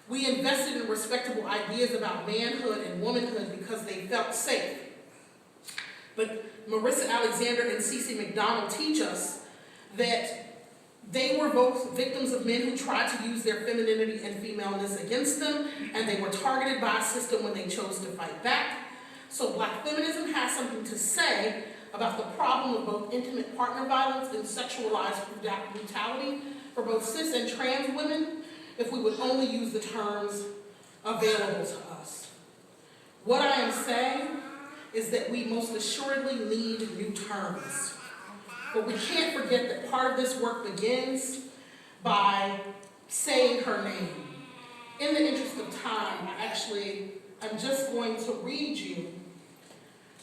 Speaker 6: We invested in respectable ideas about manhood and womanhood because they felt safe. But Marissa Alexander and Cece McDonald teach us that they were both victims of men who tried to use their femininity and femaleness against them, and they were targeted by a system when they chose to fight back. So black feminism has something to say about the problem of both intimate partner violence and sexualized brutality for both cis and trans women if we would only use the terms available to us. What I am saying is that we most assuredly need new terms. But we can't forget that part of this work begins by saying her name. In the interest of time, I'm just going to read you.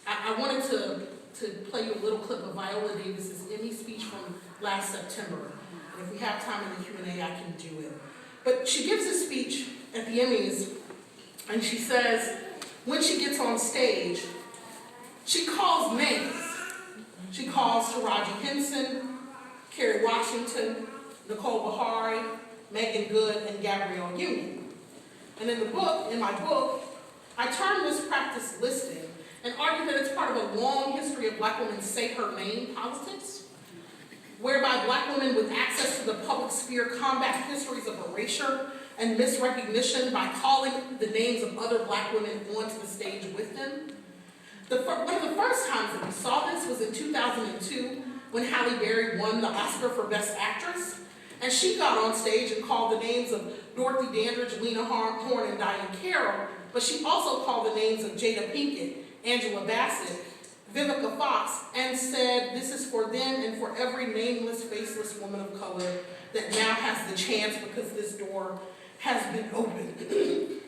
Speaker 6: I wanted to play you a little clip of Viola Davis's Emmy speech from last September. And if we have time in the Q&A, I can do it. But she gives a speech at the Emmys, and she says, when she gets on stage, she calls names. She calls Taraji Henson, Kerry Washington, Nicole Beharie, Megan Good, and Gabrielle Union. And in my book, I turn this practice listing and argue that it's part of a long history of Black women say her name politics, whereby Black women with access to the public sphere combat histories of erasure and misrecognition by calling the names of other Black women onto the stage with them. One of the first times that we saw this was in 2002 when Halle Berry won the Oscar for Best Actress. And she got on stage and called the names of Dorothy Dandridge, Lena Horne, and Diane Carroll, but she also called the names of Jada Pinkett, Angela Bassett, Vivica Fox, and said, this is for them and for every nameless, faceless woman of color that now has the chance because this door has been opened.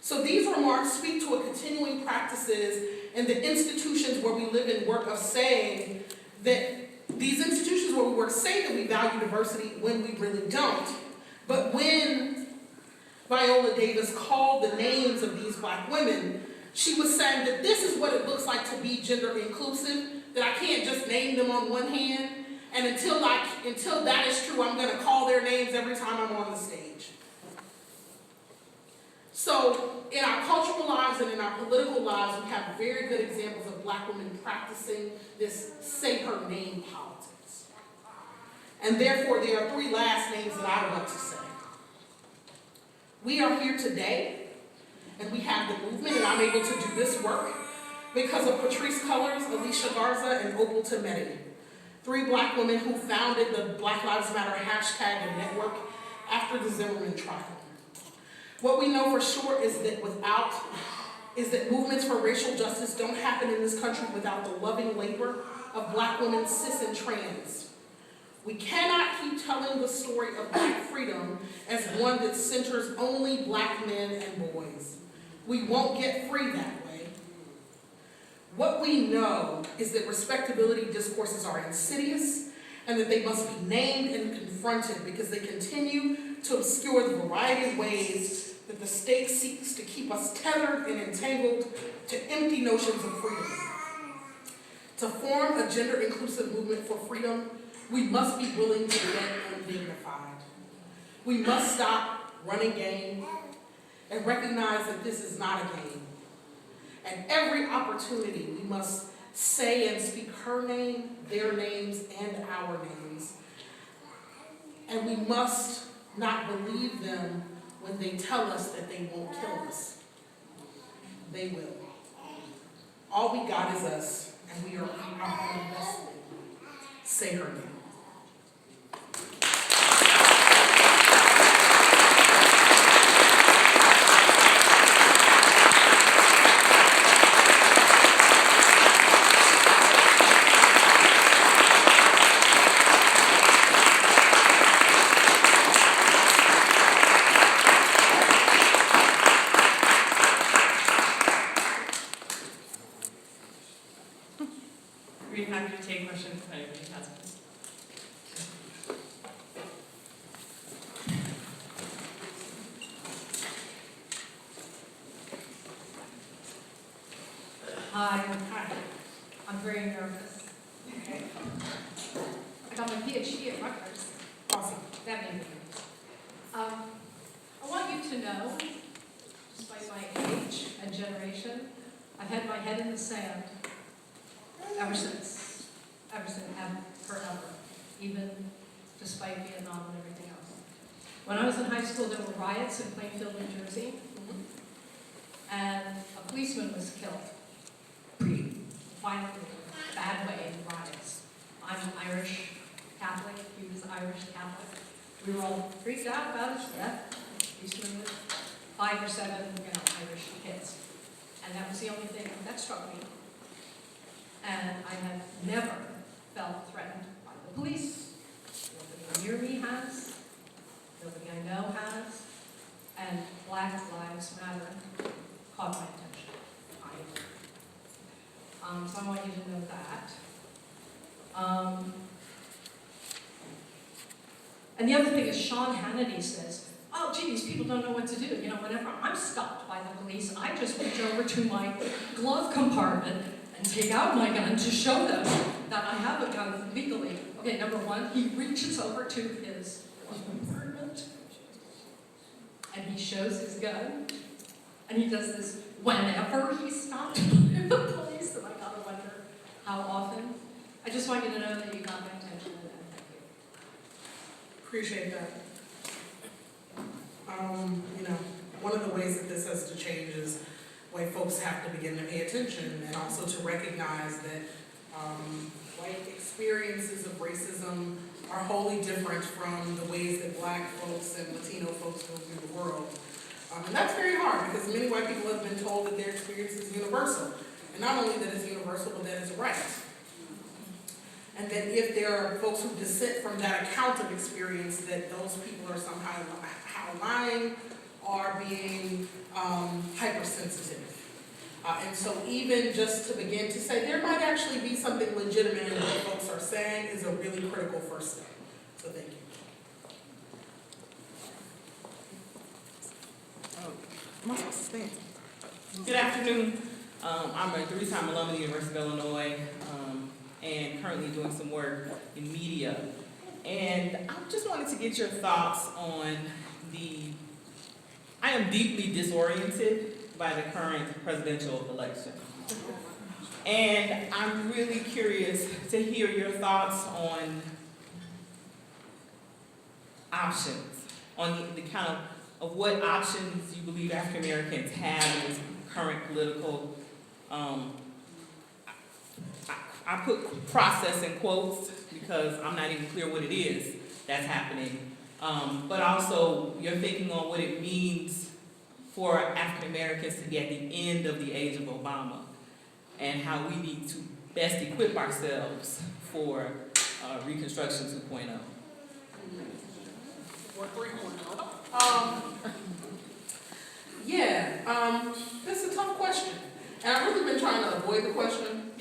Speaker 6: So these remarks speak to a continuing practices in the institutions where we live and work of saying that these institutions where we work say that we value diversity when we really don't. But when Viola Davis called the names of these Black women, she was saying that this is what it looks like to be gender inclusive, that I can't just name them on one hand, and until that is true, I'm going to call their names every time I'm on the stage. So in our cultural lives and in our political lives, we have very good examples of Black women practicing this say her name politics. And therefore, there are three last names that I want to say. We are here today, and we have the movement, and I'm able to do this work because of Patrisse Cullors, Alicia Garza, and Opal Tometi, three Black women who founded the Black Lives Matter hashtag and network after the Zimmerman trial. What we know for sure is that movements for racial justice don't happen in this country without the loving labor of Black women, cis and trans. We cannot keep telling the story of Black freedom as one that centers only Black men and boys. We won't get free that way. What we know is that respectability discourses are insidious and that they must be named and confronted because they continue to obscure the variety of ways that the state seeks to keep us tethered and entangled to empty notions of freedom. To form a gender-inclusive movement for freedom, we must be willing to get undignified. We must stop running game and recognize that this is not a game. At every opportunity, we must say and speak her name, their names, and our names. And we must not believe them when they tell us that they won't kill us. They will. All we got is us, and we are our own best thing. Say her name.
Speaker 4: We'd be happy to take questions if anybody has them.
Speaker 2: Hi. I'm very nervous. Okay. I got my PhD at Rutgers.
Speaker 6: Awesome.
Speaker 2: That made me nervous. I want you to know, despite my age and generation, I've had my head in the sand ever since forever, even despite Vietnam and everything else. When I was in high school, there were riots in Plainfield, New Jersey, and a policeman was killed. Pretty violently, bad way in riots. I'm an Irish Catholic, he was Irish Catholic. We were all freaked out about his death. Policeman was 5 or 7, Irish kids. And that was the only thing that struck me. And I have never felt threatened by the police. Nobody near me has, nobody I know has, and Black Lives Matter caught my attention. So I want you to know that. And the other thing is Sean Hannity says, oh, gee, these people don't know what to do. You know, whenever I'm stopped by the police, I just reach over to my glove compartment and take out my gun to show them that I have a gun legally. Okay, number one, he reaches over to his glove compartment and he shows his gun. And he does this whenever he's stopped by the police, and I gotta wonder how often. I just want you to know that you got my attention and thank you.
Speaker 6: Appreciate that. You know, one of the ways that this has to change is white folks have to begin to pay attention and also to recognize that white experiences of racism are wholly different from the ways that Black folks and Latino folks go through the world. And that's very hard because many white people have been told that their experience is universal. And not only that it's universal, but that it's right. And that if there are folks who dissent from that account of experience, that those people are somehow lying or being hypersensitive. And so even just to begin to say there might actually be something legitimate in what folks are saying is a really critical first step. So thank you.
Speaker 7: Am I supposed to stand? Good afternoon. I'm a three-time alum of the University of Illinois and currently doing some work in media. And I just wanted to get your thoughts on I am deeply disoriented by the current presidential election. And I'm really curious to hear your thoughts on options, on the kind of what options you believe African Americans have in this current political, I put process in quotes because I'm not even clear what it is that's happening. But also you're thinking on what it means for African Americans to be at the end of the age of Obama and how we need to best equip ourselves for Reconstruction 2.0.
Speaker 6: This is a tough question. And I've really been trying to avoid the question.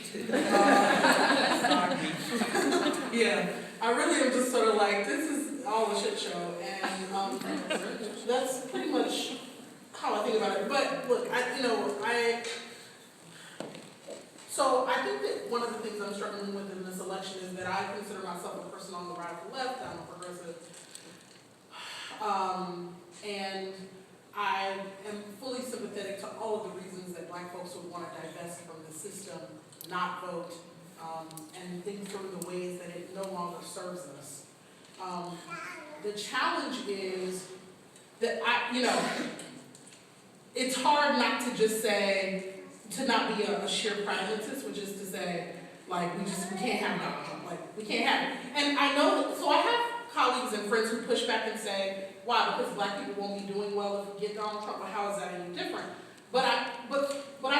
Speaker 6: Yeah, I really am just sort of like, this is all a shit show. And that's pretty much how I think about it. But look, so I think that one of the things I'm struggling with in this election is that I consider myself a person on the radical left. I'm a progressive. And I am fully sympathetic to all of the reasons that Black folks would want to divest from the system, not vote, and think through the ways that it no longer serves us. The challenge is that it's hard not to just say, to not be a sheer pragmatist, which is to say, like, we can't have Donald Trump, like, we can't have it. And I know, so I have colleagues and friends who push back and say, why, because Black people won't be doing well if we get Donald Trump, well, how is that any different? But I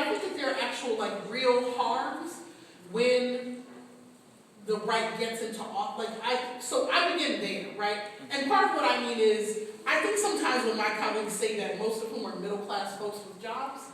Speaker 6: think that there are actual, like, real harms when the right gets into office. So I begin there, right? And part of what I mean is, I think sometimes when my colleagues say that, most of whom are middle-class folks with jobs,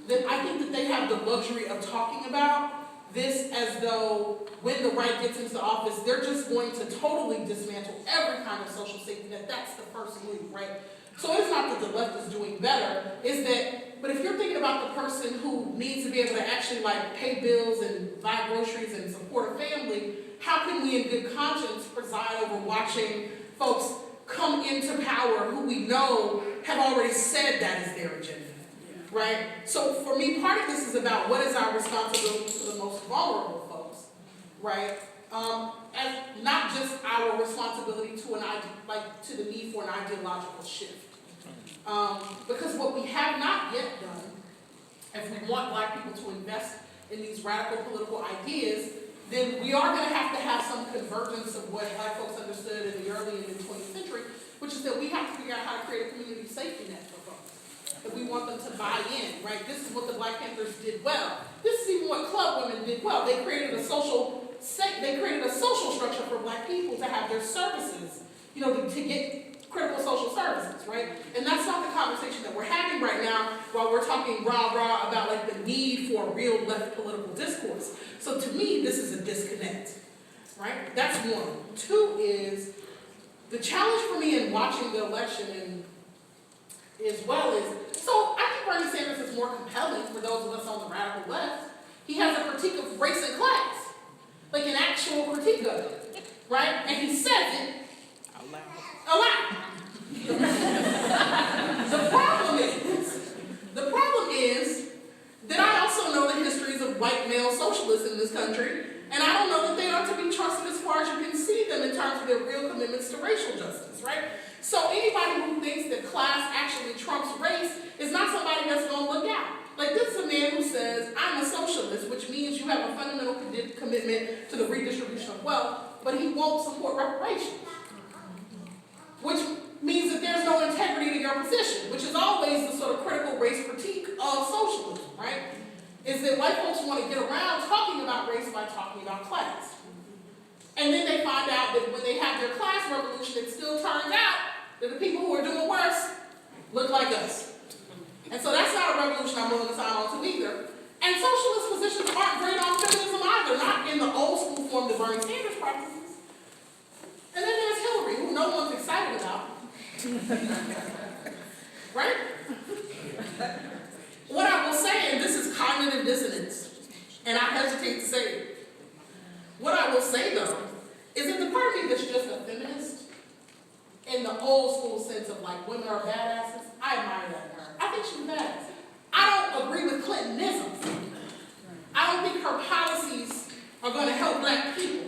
Speaker 6: that I think that they have the luxury of talking about this as though when the right gets into office, they're just going to totally dismantle every kind of social safety net. That's the first move, right? So it's not that the left is doing better, it's that, but if you're thinking about the person who needs to be able to actually like pay bills and buy groceries and support a family, how can we in good conscience preside over watching folks come into power who we know have already said that is their agenda? Right? So for me, part of this is about what is our responsibility to the most vulnerable folks, right? And not just our responsibility to to the need for an ideological shift. Because what we have not yet done, if we want Black people to invest in these radical political ideas, then we are going to have some convergence of what Black folks understood in the early and mid-20th century, which is that we have to figure out how to create a community safety net for folks. That we want them to buy in, right? This is what the Black Panthers did well. This is even what Club Women did well. They created a social they created a social structure for Black people to have their services, you know, to get critical social services, right? And that's not the conversation that we're having right now while we're talking rah-rah about like the need for real left political discourse. So to me, this is a disconnect, right? That's one. Two is, the challenge for me in watching the election and as well is, so I think Bernie Sanders is more compelling for those of us on the radical left. He has a critique of race and class, like an actual critique of it, right? And he says it aloud. The problem is that I also know the histories of white male socialists in this country, and I don't know that they are to be trusted as far as you can see them in terms of their real commitments to racial justice, right? So anybody who thinks that class actually trumps race is not somebody that's going to look out. Like, this is a man who says, I'm a socialist, which means you have a fundamental commitment to the redistribution of wealth, but he won't support reparations. Which means that there's no integrity to your position, which is always the sort of critical race critique of socialism, right? Is that white folks want to get around talking about race by talking about class. And then they find out that when they have their class revolution, it still turns out that the people who are doing worse look like us. And so that's not a revolution I'm willing to sign on to either. And socialist positions aren't great on feminism either, not in the old school form that Bernie Sanders practices. And then there's Hillary, who no one's excited about. Right? What I will say, and this is cognitive dissonance, and I hesitate to say it. What I will say, though, is that the part of me that's just a feminist, in the old school sense of like women are badasses, I admire that in her. I think she's badass. I don't agree with Clintonism. I don't think her policies are going to help Black people.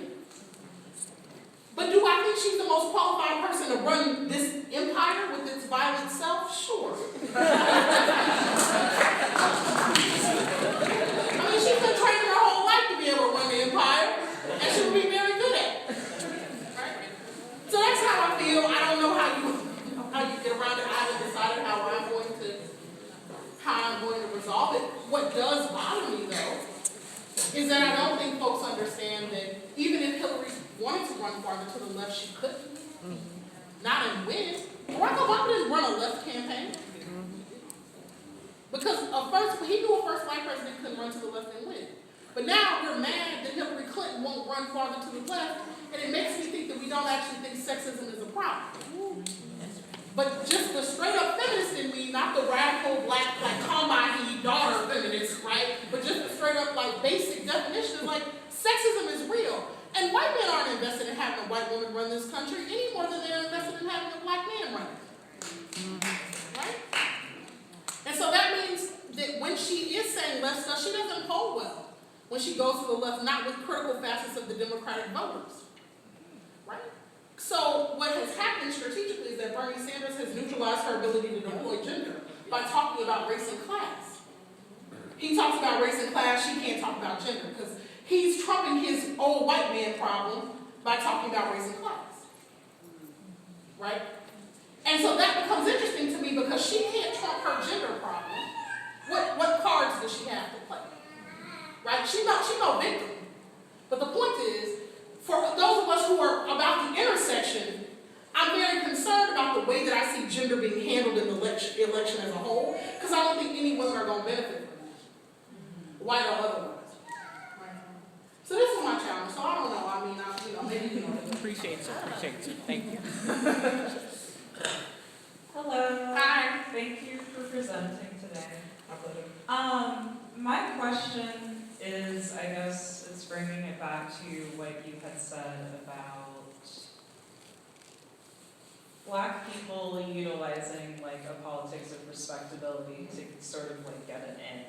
Speaker 6: But do I think she's the most qualified person to run this empire with its violent self? Sure. I mean, she's been training her whole life to be able to run the empire, and she will be very good at it. Right? So that's how I feel. I don't know how you get around it. I haven't decided how I'm going to resolve it. What does bother me, though, is that I don't think folks understand that even if Hillary wanted to run farther to the left, she couldn't. Not and win. Barack Obama didn't run a left campaign. Because he knew a first Black president couldn't run to the left and win. But now we're mad that Hillary Clinton won't run farther to the left, and it makes me think that we don't actually think sexism is a problem. But just the straight up feminist in me, not the radical Black, like combine daughter feminist, right? But just the straight up like basic definition is like sexism is real. And white men aren't invested in having a white woman run this country any more than they're invested in having a Black man run it. Right? And so that means that when she is saying left stuff, she doesn't poll well when she goes to the left, not with critical facets of the Democratic voters. Right? So what has happened strategically is that Bernie Sanders has neutralized her ability to deploy gender by talking about race and class. He talks about race and class, she can't talk about gender, because he's trumping his old white man problem by talking about race and class. Right? And so that becomes interesting to me because she can't trump her gender problem. What cards does she have to play? Right? She's no victim. But the point is, for those of us who are about the intersection, I'm very concerned about the way that I see gender being handled in the election as a whole, because I don't think any women are going to benefit from it, white or otherwise. So this is my challenge. So I don't know. I mean, maybe
Speaker 7: Appreciate you. Thank you.
Speaker 8: Hello.
Speaker 6: Hi.
Speaker 8: Thank you for presenting today. My question is, I guess it's bringing it back to what you had said about Black people utilizing like a politics of respectability to sort of like get an in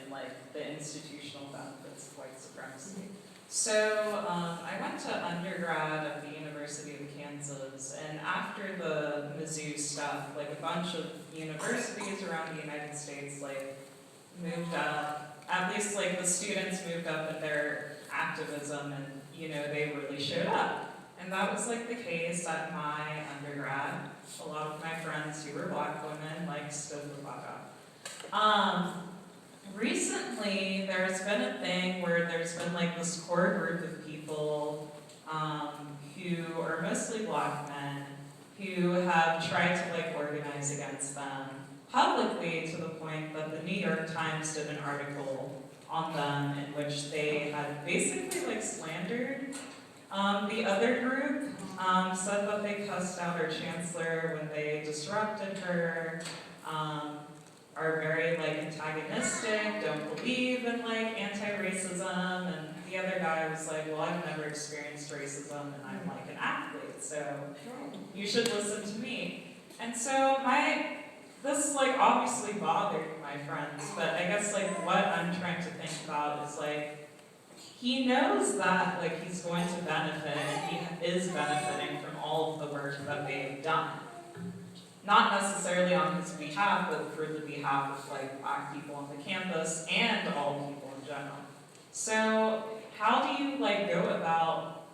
Speaker 8: and like the institutional benefits of white supremacy. So I went to undergrad at the University of Kansas, and after the Mizzou stuff, like a bunch of universities around the United States like moved up, at least like the students moved up in their activism, and they really showed up. And that was like the case at my undergrad. A lot of my friends who were Black women like stood the fuck up. recently there's been a thing where there's been like this core group of people who are mostly Black men who have tried to like organize against them publicly, to the point that the New York Times did an article on them in which they had basically like slandered the other group, said that they cussed out our chancellor when they disrupted her, are very like antagonistic, don't believe in like anti-racism, and the other guy was like, well, I've never experienced racism and I'm like an athlete, so you should listen to me. And so this like obviously bothered my friends, but I guess like what I'm trying to think about is like, he knows that like he's going to benefit, and he is benefiting from all of the work that they've done. Not necessarily on his behalf, but for the behalf of like Black people on the campus and all people in general. So how do you like go about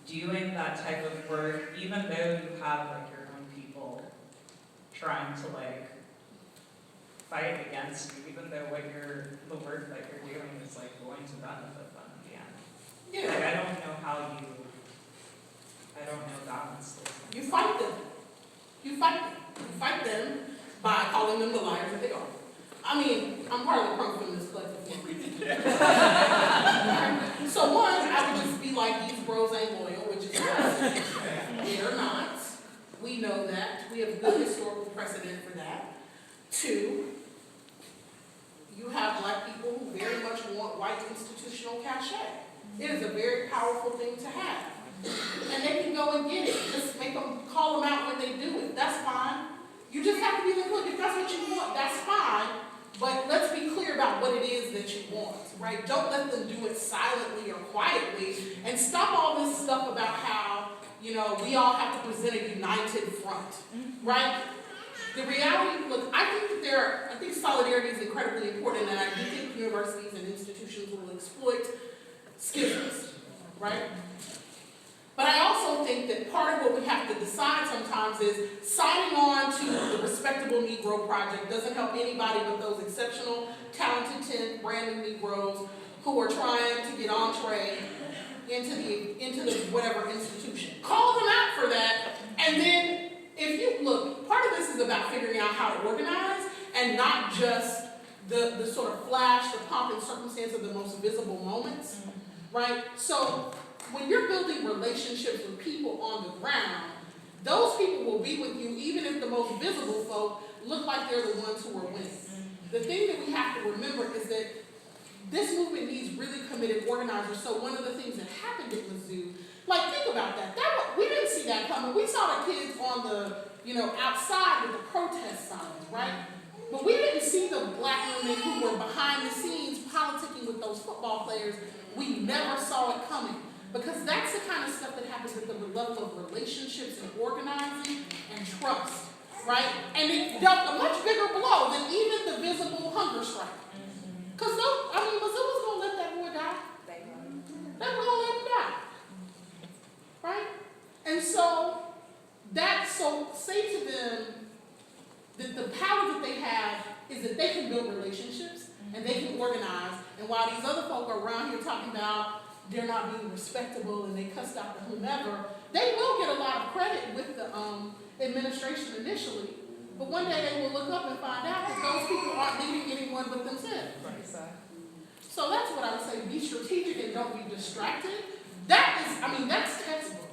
Speaker 8: doing that type of work, even though you have like your own people trying to like fight against you, even though the work that you're doing is like going to benefit them in the end?
Speaker 6: Yeah.
Speaker 8: Like, I don't know balance those things.
Speaker 6: You fight them. You fight them by calling them the liars that they are. I mean, I'm part of the Crunk Feminist collective for a reason. So one, I would just be like, these bros ain't loyal, which is right. They're not. We know that. We have good historical precedent for that. Two, you have Black people who very much want white institutional cachet. It is a very powerful thing to have. And they can go and get it. Just make them, call them out when they do it. That's fine. You just have to be like, look, if that's what you want, that's fine. But let's be clear about what it is that you want, right? Don't let them do it silently or quietly. And stop all this stuff about how, you know, we all have to present a united front, right? The reality, look, I think solidarity is incredibly important, and I do think universities and institutions will exploit schisms, right? But I also think that part of what we have to decide sometimes is signing on to the Respectable Negro Project doesn't help anybody but those exceptional, talented 10 brand new Negroes who are trying to get entree into the whatever institution. Call them out for that, and then if you look, part of this is about figuring out how to organize and not just the sort of flash, the pomp and circumstance of the most visible moments, right? So when you're building relationships with people on the ground, those people will be with you even if the most visible folk look like they're the ones who are winning. The thing that we have to remember is that this movement needs really committed organizers. So one of the things that happened at Mizzou, like think about that. We didn't see that coming. We saw the kids on the, outside with the protest signs, right? But we didn't see the Black women who were behind the scenes politicking with those football players. We never saw it coming. Because that's the kind of stuff that happens at the level of relationships and organizing and trust, right? And it dealt a much bigger blow than even the visible hunger strike. Because Mizzou was going to let that boy die. They were going to let him die, right? And so say to them that the power that they have is that they can build relationships and they can organize. And while these other folk are around here talking about they're not being respectable and they cussed out the whomever, they will get a lot of credit with the administration initially. But one day they will look up and find out that those people aren't leading anyone but themselves. So that's what I would say. Be strategic and don't be distracted. That's textbook.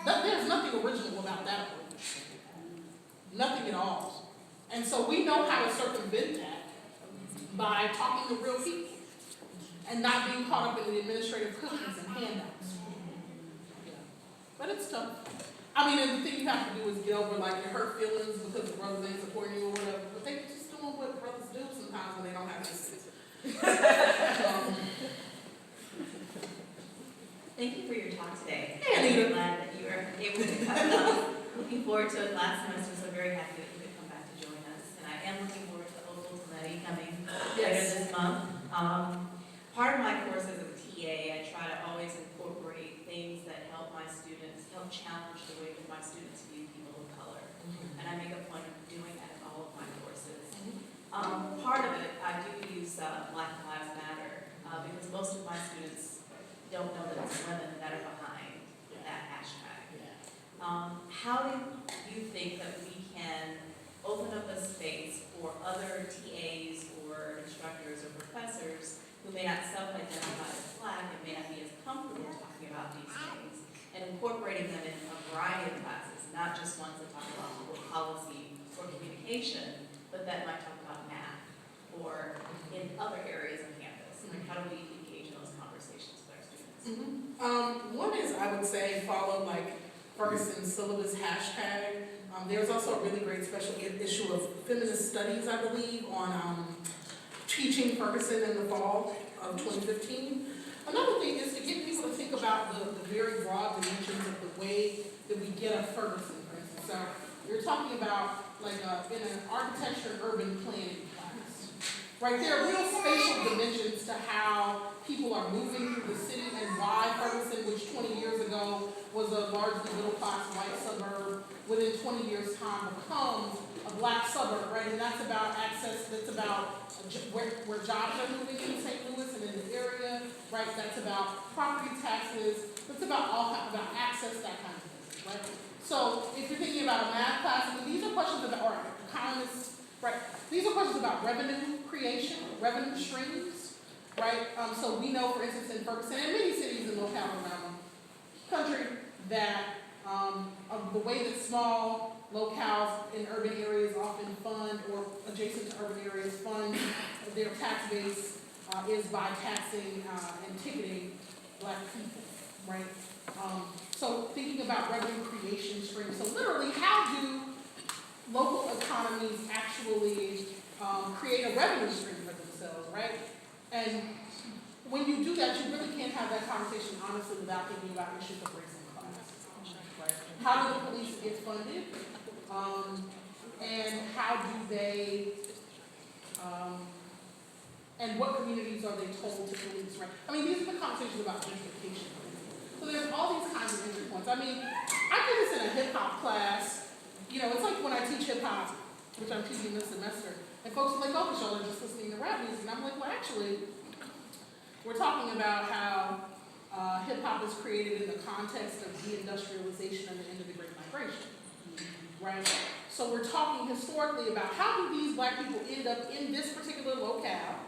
Speaker 6: There's nothing original about that approach. Nothing at all. And so we know how to circumvent that by talking to real people and not being caught up in the administrative cookies and handouts. But it's tough. And the thing you have to do is get over your hurt feelings because the brothers ain't supporting you or whatever. But they're just doing what brothers do sometimes when they don't have anything.
Speaker 9: Thank you for your talk today.
Speaker 6: Hey, Anita.
Speaker 9: I'm glad that you were able to come. Looking forward to it last semester, so very happy that you could come back to join us. And I am looking forward to the Opal Committee coming later this month. Part of my course as a TA, I try to always incorporate things that help challenge the way that my students view people of color. And I make a point of doing that in all of my courses. Part of it, I do use Black Lives Matter because most of my students don't know that it's women that are behind that hashtag. How do you think that we can open up a space for other TAs or instructors or professors who may not self-identify as Black and may not be as comfortable talking about these things, and incorporating them in a variety of classes, not just ones that talk about policy or communication, but that might talk about math or in other areas of campus? Like, how do we engage in those conversations with our students?
Speaker 6: One is, I would say, follow like Ferguson's syllabus hashtag. There's also a really great special issue of Feminist Studies, I believe, on teaching Ferguson in the fall of 2015. Another thing is to get people to think about the very broad dimensions of the way that we get a Ferguson, for instance. So you're talking about like in an architecture and urban planning class, right? There are real spatial dimensions to how people are moving through the city and why Ferguson, which 20 years ago was a largely middle-class white suburb, within 20 years' time becomes a Black suburb, right? And that's about access, that's about where jobs are moving in St. Louis and in the area, right? That's about property taxes, that's about about access, that kind of thing, right? So if you're thinking about a math class, I mean, these are questions about, or economists, right? These are questions about revenue creation, revenue streams, right? So we know, for instance, in Ferguson and many cities and locales around the country, that the way that small locales in urban areas often fund, or adjacent to urban areas fund their tax base is by taxing and ticketing Black people, right? So thinking about revenue creation streams. So literally, how do local economies actually create a revenue stream for themselves, right? And when you do that, you really can't have that conversation honestly without thinking about issues of race and class, right? How do the police get funded? And how do they, and what communities are they told to police, right? I mean, these are the conversations about gentrification. So there's all these kinds of entry points. I mean, I did this in a hip hop class. You know, it's like when I teach hip hop, which I'm teaching this semester, and folks are like, oh, y'all are just listening to rap music. And I'm like, well, actually, we're talking about how hip hop was created in the context of deindustrialization and the end of the Great Migration, right? So we're talking historically about how do these Black people end up in this particular locale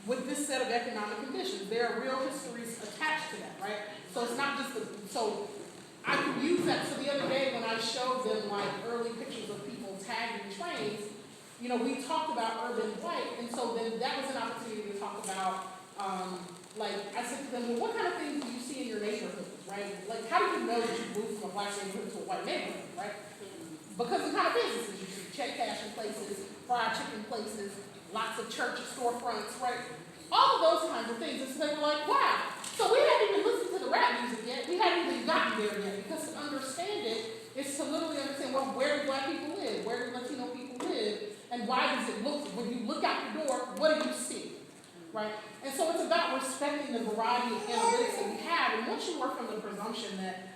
Speaker 6: with this set of economic conditions. There are real histories attached to that, right? So it's not just so I can use that. So the other day when I showed them like early pictures of people tagging trains, you know, we talked about urban white, and so then that was an opportunity to talk about, like, I said to them, well, what kind of things do you see in your neighborhood, right? Like, how do you know that you moved from a Black neighborhood to a white neighborhood, right? Because the kind of businesses you see, check cashing places, fried chicken places, lots of church storefronts, right? All of those kinds of things. And so they were like, wow. So we hadn't even listened to the rap music yet. We hadn't even gotten there yet. Because to understand it is to literally understand, well, where do Black people live? Where do Latino people live? And why does it look, when you look out the door, what do you see? Right? And so it's about respecting the variety of analytics that we have. And once you work from the presumption that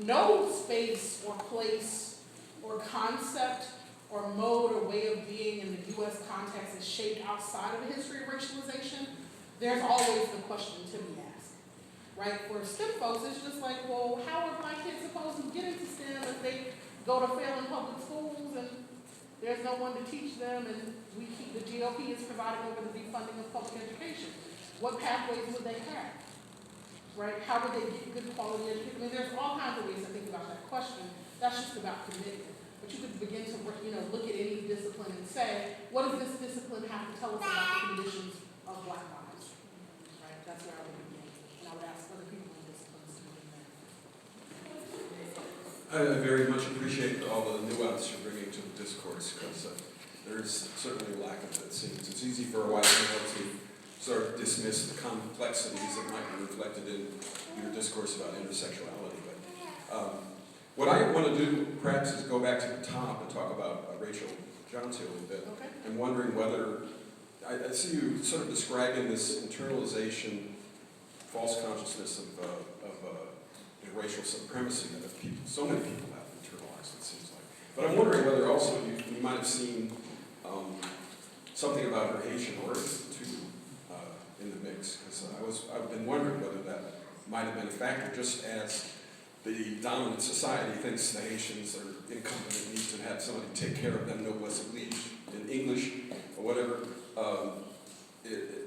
Speaker 6: no space or place or concept or mode or way of being in the U.S. context is shaped outside of a history of racialization, there's always the question to be asked, right? For STEM folks, it's just like, well, how are Black kids supposed to get into STEM if they go to failing public schools and there's no one to teach them, and the GOP is providing over the defunding of public education? What pathways would they have, right? How would they get good quality education? I mean, there's all kinds of ways to think about that question. That's just about commitment. But you could begin to, look at any discipline and say, what does this discipline have to tell us about the conditions of Black lives? Right? That's where I would begin. And I would ask other people in disciplines to begin
Speaker 3: I
Speaker 6: there.
Speaker 3: very much appreciate all the nuance you're bringing to the discourse, because there's certainly a lack of it, it seems. It's easy for a white male to sort of dismiss the complexities that might be reflected in your discourse about intersexuality. But what I want to do, perhaps, is go back to the top and talk about Rachel Johnson a little bit.
Speaker 6: Okay.
Speaker 3: I'm wondering whether, I see you sort of describing this internalization, false consciousness of racial supremacy that so many people have internalized, it seems like. But I'm wondering whether also you might have seen something about her Haitian origin too in the mix, because I've been wondering whether that might have been a factor, just as the dominant society thinks the Haitians are incompetent, need to have somebody take care of them, know what's in English or whatever.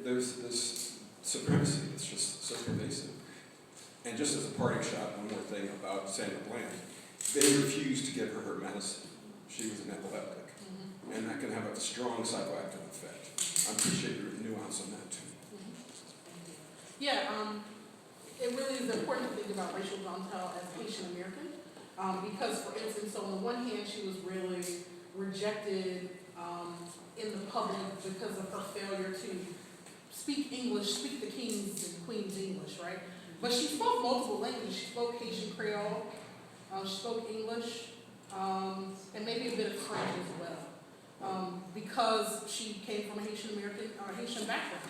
Speaker 3: There's this supremacy that's just so pervasive. And just as a parting shot, one more thing about Sandra Bland. They refused to give her medicine. She was an epileptic. And that can have a strong psychoactive effect. I appreciate your nuance on that too.
Speaker 6: Yeah, it really is important to think about Rachel Dontel as Haitian American, because, for instance, so on the one hand, she was really rejected in the public because of her failure to speak English, speak the king's and queen's English, right? But she spoke multiple languages. She spoke Haitian Creole, she spoke English, and maybe a bit of French as well, because she came from a Haitian American or Haitian background.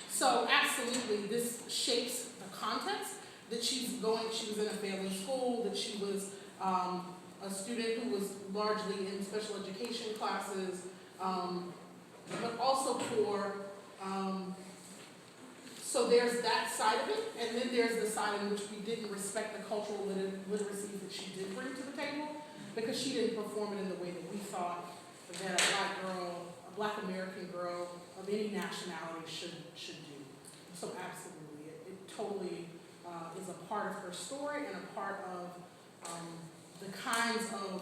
Speaker 6: So absolutely, this shapes the context that she's going. She was in a family school, that she was a student who was largely in special education classes, but also for, so there's that side of it, and then there's the side in which we didn't respect the cultural literacy that she did bring to the table, because she didn't perform it in the way that we thought that a black girl, a black American girl of any nationality should do. So absolutely, it totally is a part of her story and a part of the kinds of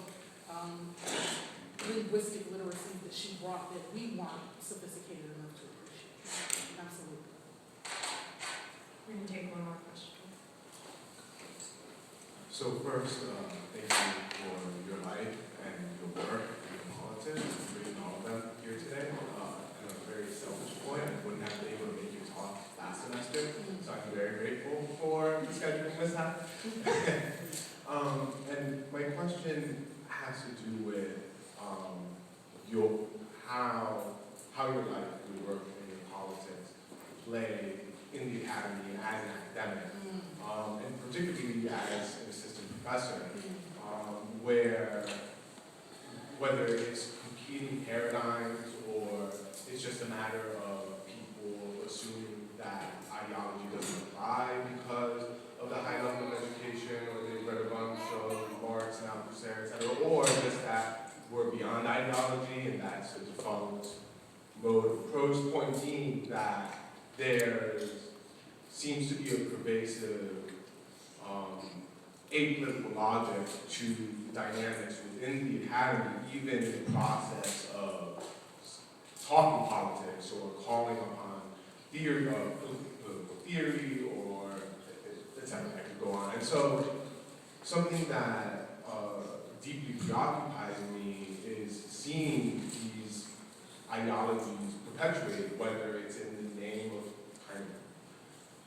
Speaker 6: linguistic literacy that she brought that we weren't sophisticated enough to appreciate. Absolutely.
Speaker 4: We're going to take one more question.
Speaker 10: So first, thank you for your life and your work in politics, bringing all of them here today. And a very selfish point, I wouldn't have been able to make you talk last semester, so I'm very grateful for the scheduling mishap. And my question has to do with how your life, your work, and your politics play in the academy as an academic, and particularly as an assistant professor, where whether it's competing paradigms or it's just a matter of people assuming that ideology doesn't apply because of the high level of education, or they've read a bunch of Marx and Althusser, et cetera, or just that we're beyond ideology and that's the default mode of approach, point being that there seems to be a pervasive apolitical logic to dynamics within the academy, even in the process of talking politics or calling upon theory of political theory or etc. I could go on. And so something that deeply preoccupies me is seeing these ideologies perpetuated, whether it's in the name of kind of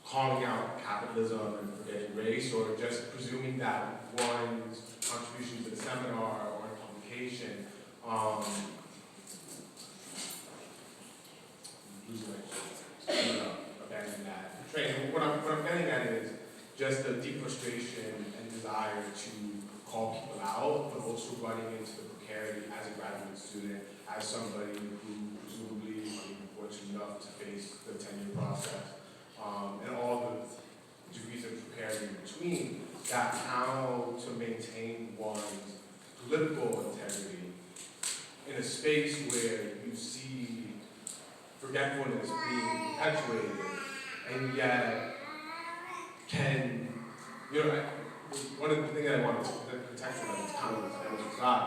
Speaker 10: calling out capitalism and forgetting race, or just presuming that one's contribution to the seminar or a publication abandon that training. What I'm getting at is just the deep frustration and desire to call people out, but also running into the precarity as a graduate student, as somebody who presumably is fortunate enough to face the tenure process, and all the degrees of precarity in between, that how to maintain one's political integrity in a space where you see forgetfulness being perpetuated, and yet can, one of the things that I wanted to contextualize is comments that was got.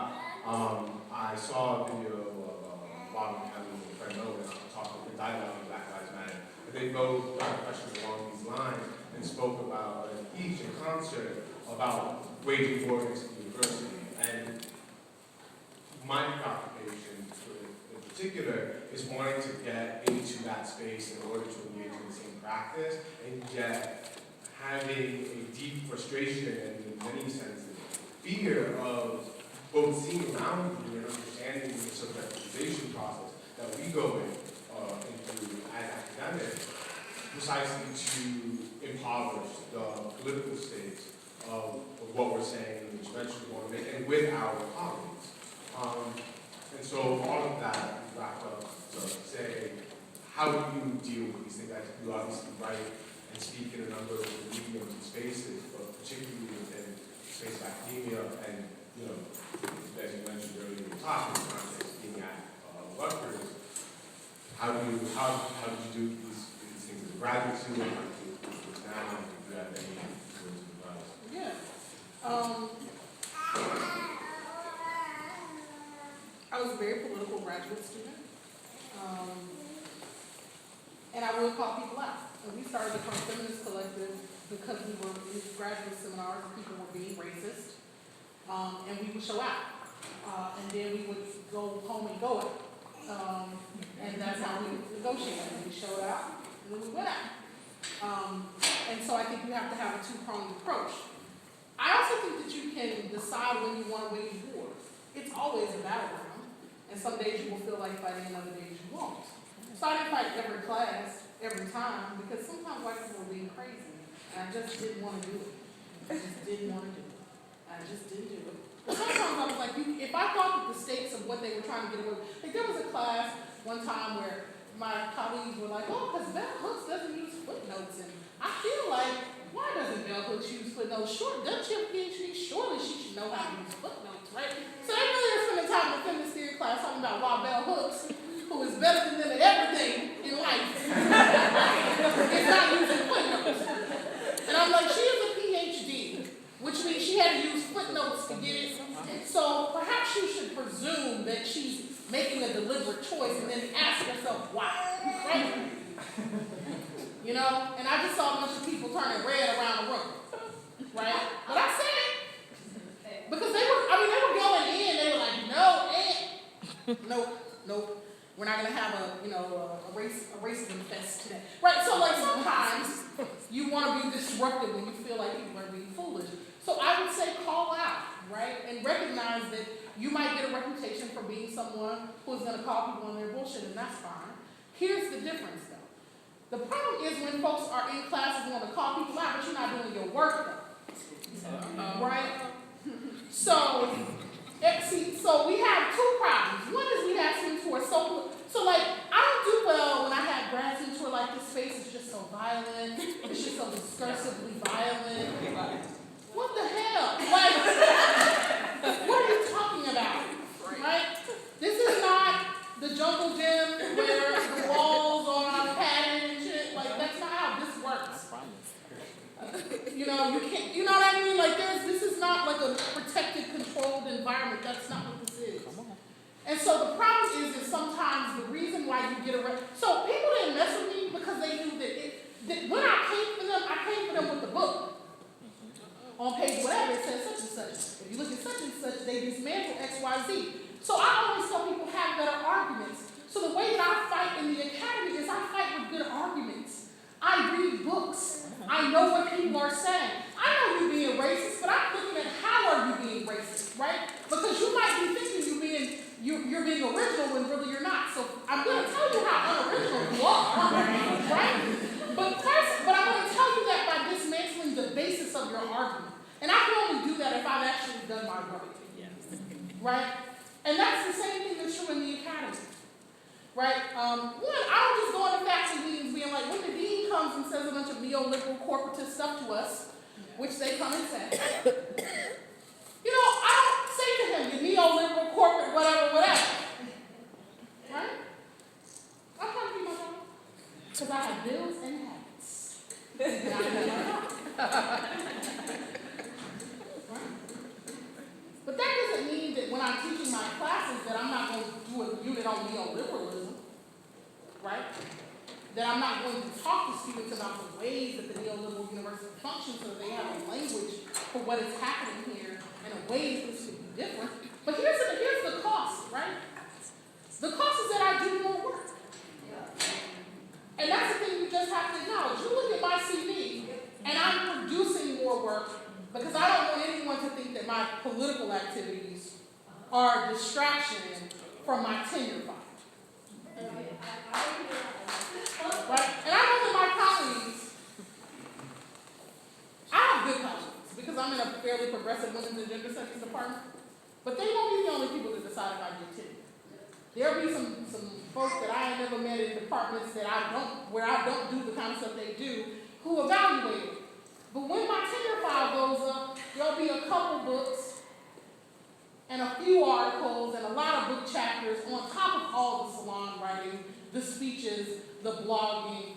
Speaker 10: I saw a video of Bob McKinley and Fred Owen talking in dialogue with Black Lives Matter. And they both got questions along these lines and spoke about, each in concert, about waging war against the university. And my preoccupation in particular is wanting to get into that space in order to engage in the same practice, and yet having a deep frustration and, in many senses, fear of both seeing around you and understanding the subjectivization process that we go into as academics, precisely to impoverish the political state of what we're saying and the intervention we want to make, and with our colleagues. And so all of that is wrapped up say, how do you deal with these things? You obviously write and speak in a number of mediums and spaces, but particularly within the space of academia and, as you mentioned earlier in the talk, in the context being at Rutgers, how do you do these things as a graduate student? How do you do this now? Do you have any words of advice?
Speaker 6: Yeah. I was a very political graduate student. And I would call people out. And we started the Feminist collective because we were in graduate seminars and people were being racist. And we would show out. And then we would go home and go out. And that's how we negotiated. We showed out and then we went out. And so I think you have to have a two-pronged approach. I also think that you can decide when you want to wage war. It's always a battleground. And some days you will feel like fighting and other days you won't. So I didn't fight every class, every time, because sometimes white people were being crazy. And I just didn't want to do it. I just didn't want to do it. I just didn't do it. But sometimes I was like, if I thought that the stakes of what they were trying to get away with, like there was a class one time where my colleagues were like, oh, because Bell Hooks doesn't use footnotes. And I feel like, why doesn't Bell Hooks use footnotes? Sure, doesn't she have a PhD? Surely she should know how to use footnotes, right? So they really are spending time in the feminist theory class talking about why Bell Hooks, who is better than them at everything in life, is not using footnotes. And I'm like, she has a PhD, which means she had to use footnotes to get it. So perhaps you should presume that she's making a deliberate choice and then ask herself why, right? And I just saw a bunch of people turning red around the room, right? But I said it because they were going in. They were like, nope. We're not gonna have a racism fest today, right? So like sometimes you want to be disruptive when you feel like people are being foolish. So I would say call out, right, and recognize that you might get a reputation for being someone who is gonna call people on their bullshit, and that's fine. Here's the difference, though. The problem is when folks are in classes and want to call people out, but you're not doing your work, though, right? So we have two problems. One is we have students who are so like, I don't do well when I have grad students who are like, this space is just so violent, it's just so discursively violent. What the hell? Like, what are you talking about? Right? This is not the jungle gym where the walls are padded and shit. Like, that's not how this works. You can't, you know what I mean? Like, this is not like a protected, controlled environment. That's not what this is. And so the problem is sometimes the reason why you get arrested. So people didn't mess with me because they knew that when I came for them with the book. On page whatever, it says such and such. If you look at such and such, they dismantle X, Y, Z. So I always tell people have better arguments. So the way that I fight in the academy is I fight with good arguments. I read books. I know what people are saying. I know you're being racist, but I'm looking at how are you being racist, right? Because you might be thinking you're being original when really you're not. So I'm going to tell you how unoriginal you are, right? But I'm going to tell you that by dismantling the basis of your argument. And I can only do that if I've actually done my work. Right? And that's the same thing that's true in the academy. Right? I don't just go into faculty meetings being like, when the dean comes and says a bunch of neoliberal corporatist stuff to us, which they come and say, I don't say to him, you neoliberal corporate, whatever. Right? I'm trying to keep my job. Because I have bills and habits. But that doesn't mean that when I'm teaching my classes that I'm not going to do a unit on neoliberalism, right? That I'm not going to talk to students about the ways that the neoliberal university functions so that they have a language for what is happening here and a way that this could be different. But here's the cost, right? The cost is that I do more work. And that's the thing you just have to acknowledge. You look at my CV, and I'm producing more work because I don't want anyone to think that my political activities are a distraction from my tenure file. Right? And I know that my colleagues, I have good colleagues because I'm in a fairly progressive women's and gender studies department, but they won't be the only people that decide if I get tenure. There'll be some folks that I ain't never met in departments where I don't do the kind of stuff they do, who evaluate it. But when my tenure file goes up, there'll be a couple books and a few articles and a lot of book chapters on top of all the salon writing, the speeches, the blogging.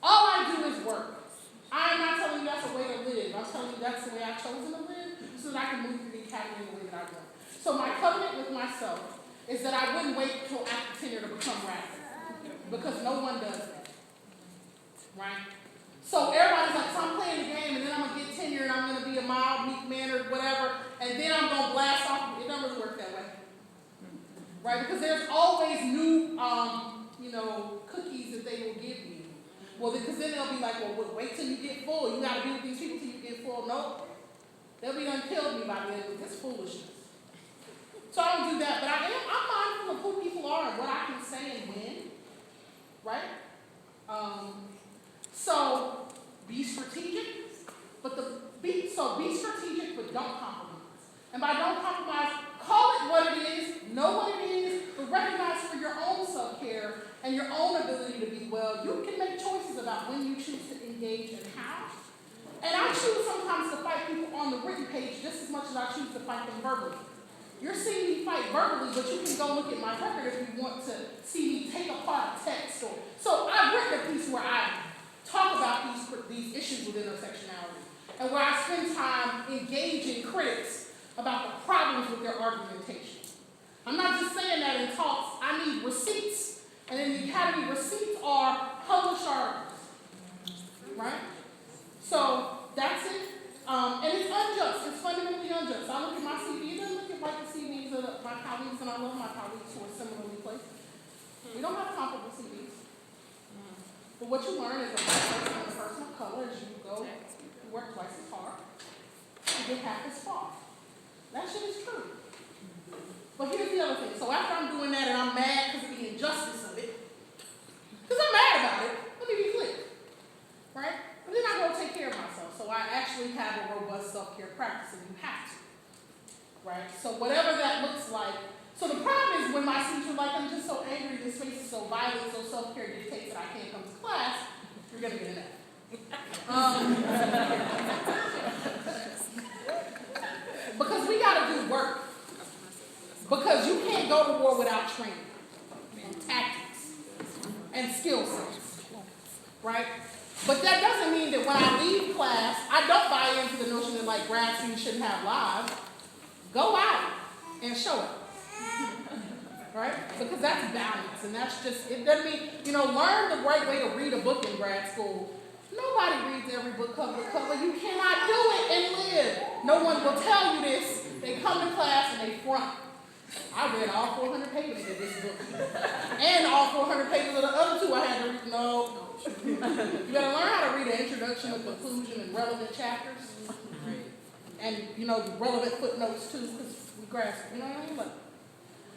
Speaker 6: All I do is work. I am not telling you that's a way to live. I'm telling you that's the way I've chosen to live so that I can move through the academy in the way that I want. So my covenant with myself is that I wouldn't wait till after tenure to become radical, because no one does that, right? So everybody's like, so I'm playing the game, and then I'm going to get tenure, and I'm going to be a mild, meek-mannered, whatever, and then I'm going to blast off. It doesn't really work that way, right? Because there's always new, cookies that they will give you. Well, because then they'll be like, well, wait till you get full. You got to be with these people till you get full. Nope. They'll be done killed me by the end of this foolishness. So I don't do that, but I'm mindful of who people are and what I can say and when, right? So be strategic, be strategic, but don't compromise. And by don't compromise, call it what it is, know what it is, but recognize for your own self-care and your own ability to be well, you can make choices about when you choose to engage and how. And I choose sometimes to fight people on the written page just as much as I choose to fight them verbally. You're seeing me fight verbally, but you can go look at my record if you want to see me take apart a text. So I've written a piece where I talk about these issues with intersectionality, and where I spend time engaging critics about the problems with their argumentation. I'm not just saying that in talks. I need receipts, and in the academy, receipts are published articles, right? So that's it. And it's unjust. It's fundamentally unjust. I look at my CV. It doesn't look like the CVs of my colleagues, and I love my colleagues who are similarly placed. We don't have comparable CVs. But what you learn as a black person and a person of color is you go, you work twice as hard, you get half as far. That shit is true. But here's the other thing. So after I'm doing that and I'm mad because of the injustice of it, because I'm mad about it, let me be clear, right? But then I go take care of myself. So I actually have a robust self-care practice, and you have to, right? So whatever that looks like. So the problem is when my students are like, I'm just so angry, this space is so violent, so self-care dictates that I can't come to class, you're going to get an F. Because we got to do work. Because you can't go to war without training and tactics and skill sets, right? But that doesn't mean that when I leave class, I don't buy into the notion that like grad students shouldn't have lives. Go out and show it. Right? Because that's balance, and that's just, it doesn't mean, learn the right way to read a book in grad school. Nobody reads every book cover to cover. You cannot do it and live. No one will tell you this. They come to class and they front. I read all 400 pages of this book. And all 400 pages of the other two I had to read. No. You gotta learn how to read an introduction, a conclusion, and relevant chapters. And, relevant footnotes too, because we grasp, you know what I mean?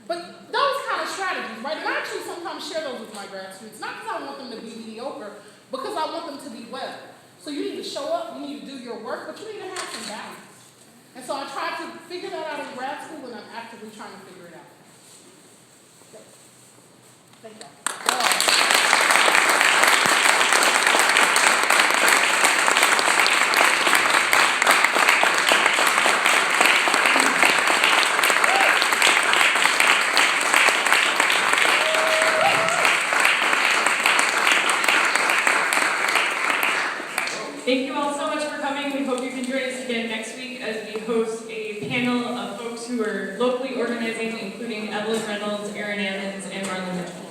Speaker 6: But those kind of strategies, right? And I actually sometimes share those with my grad students, not because I want them to be mediocre, because I want them to be well. So you need to show up, you need to do your work, but you need to have some balance. And so I try to figure that out in grad school, and I'm actively trying to figure it out. Thank you.
Speaker 4: Thank you all so much for coming. We hope you can join us again next week as we host a panel of folks who are locally organizing, including Evelyn Reynolds, Erin Ammons, and Marlon Mitchell.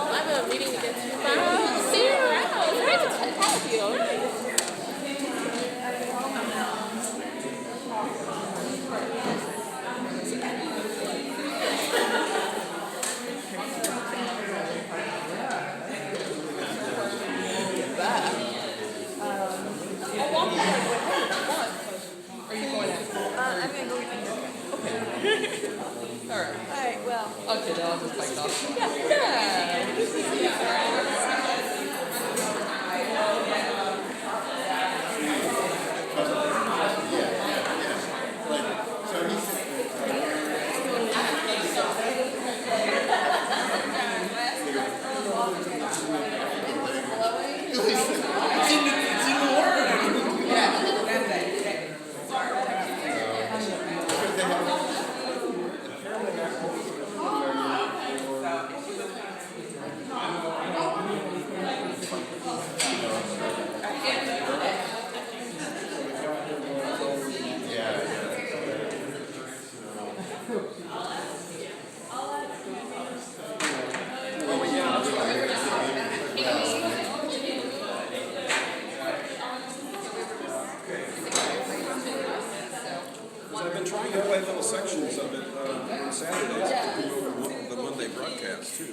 Speaker 11: I have a meeting against you. See you around. It's great to have you.
Speaker 6: It's in the word. Yeah, that's that.
Speaker 3: I've been trying to play little sections of it on Saturdays to go over the Monday broadcast too.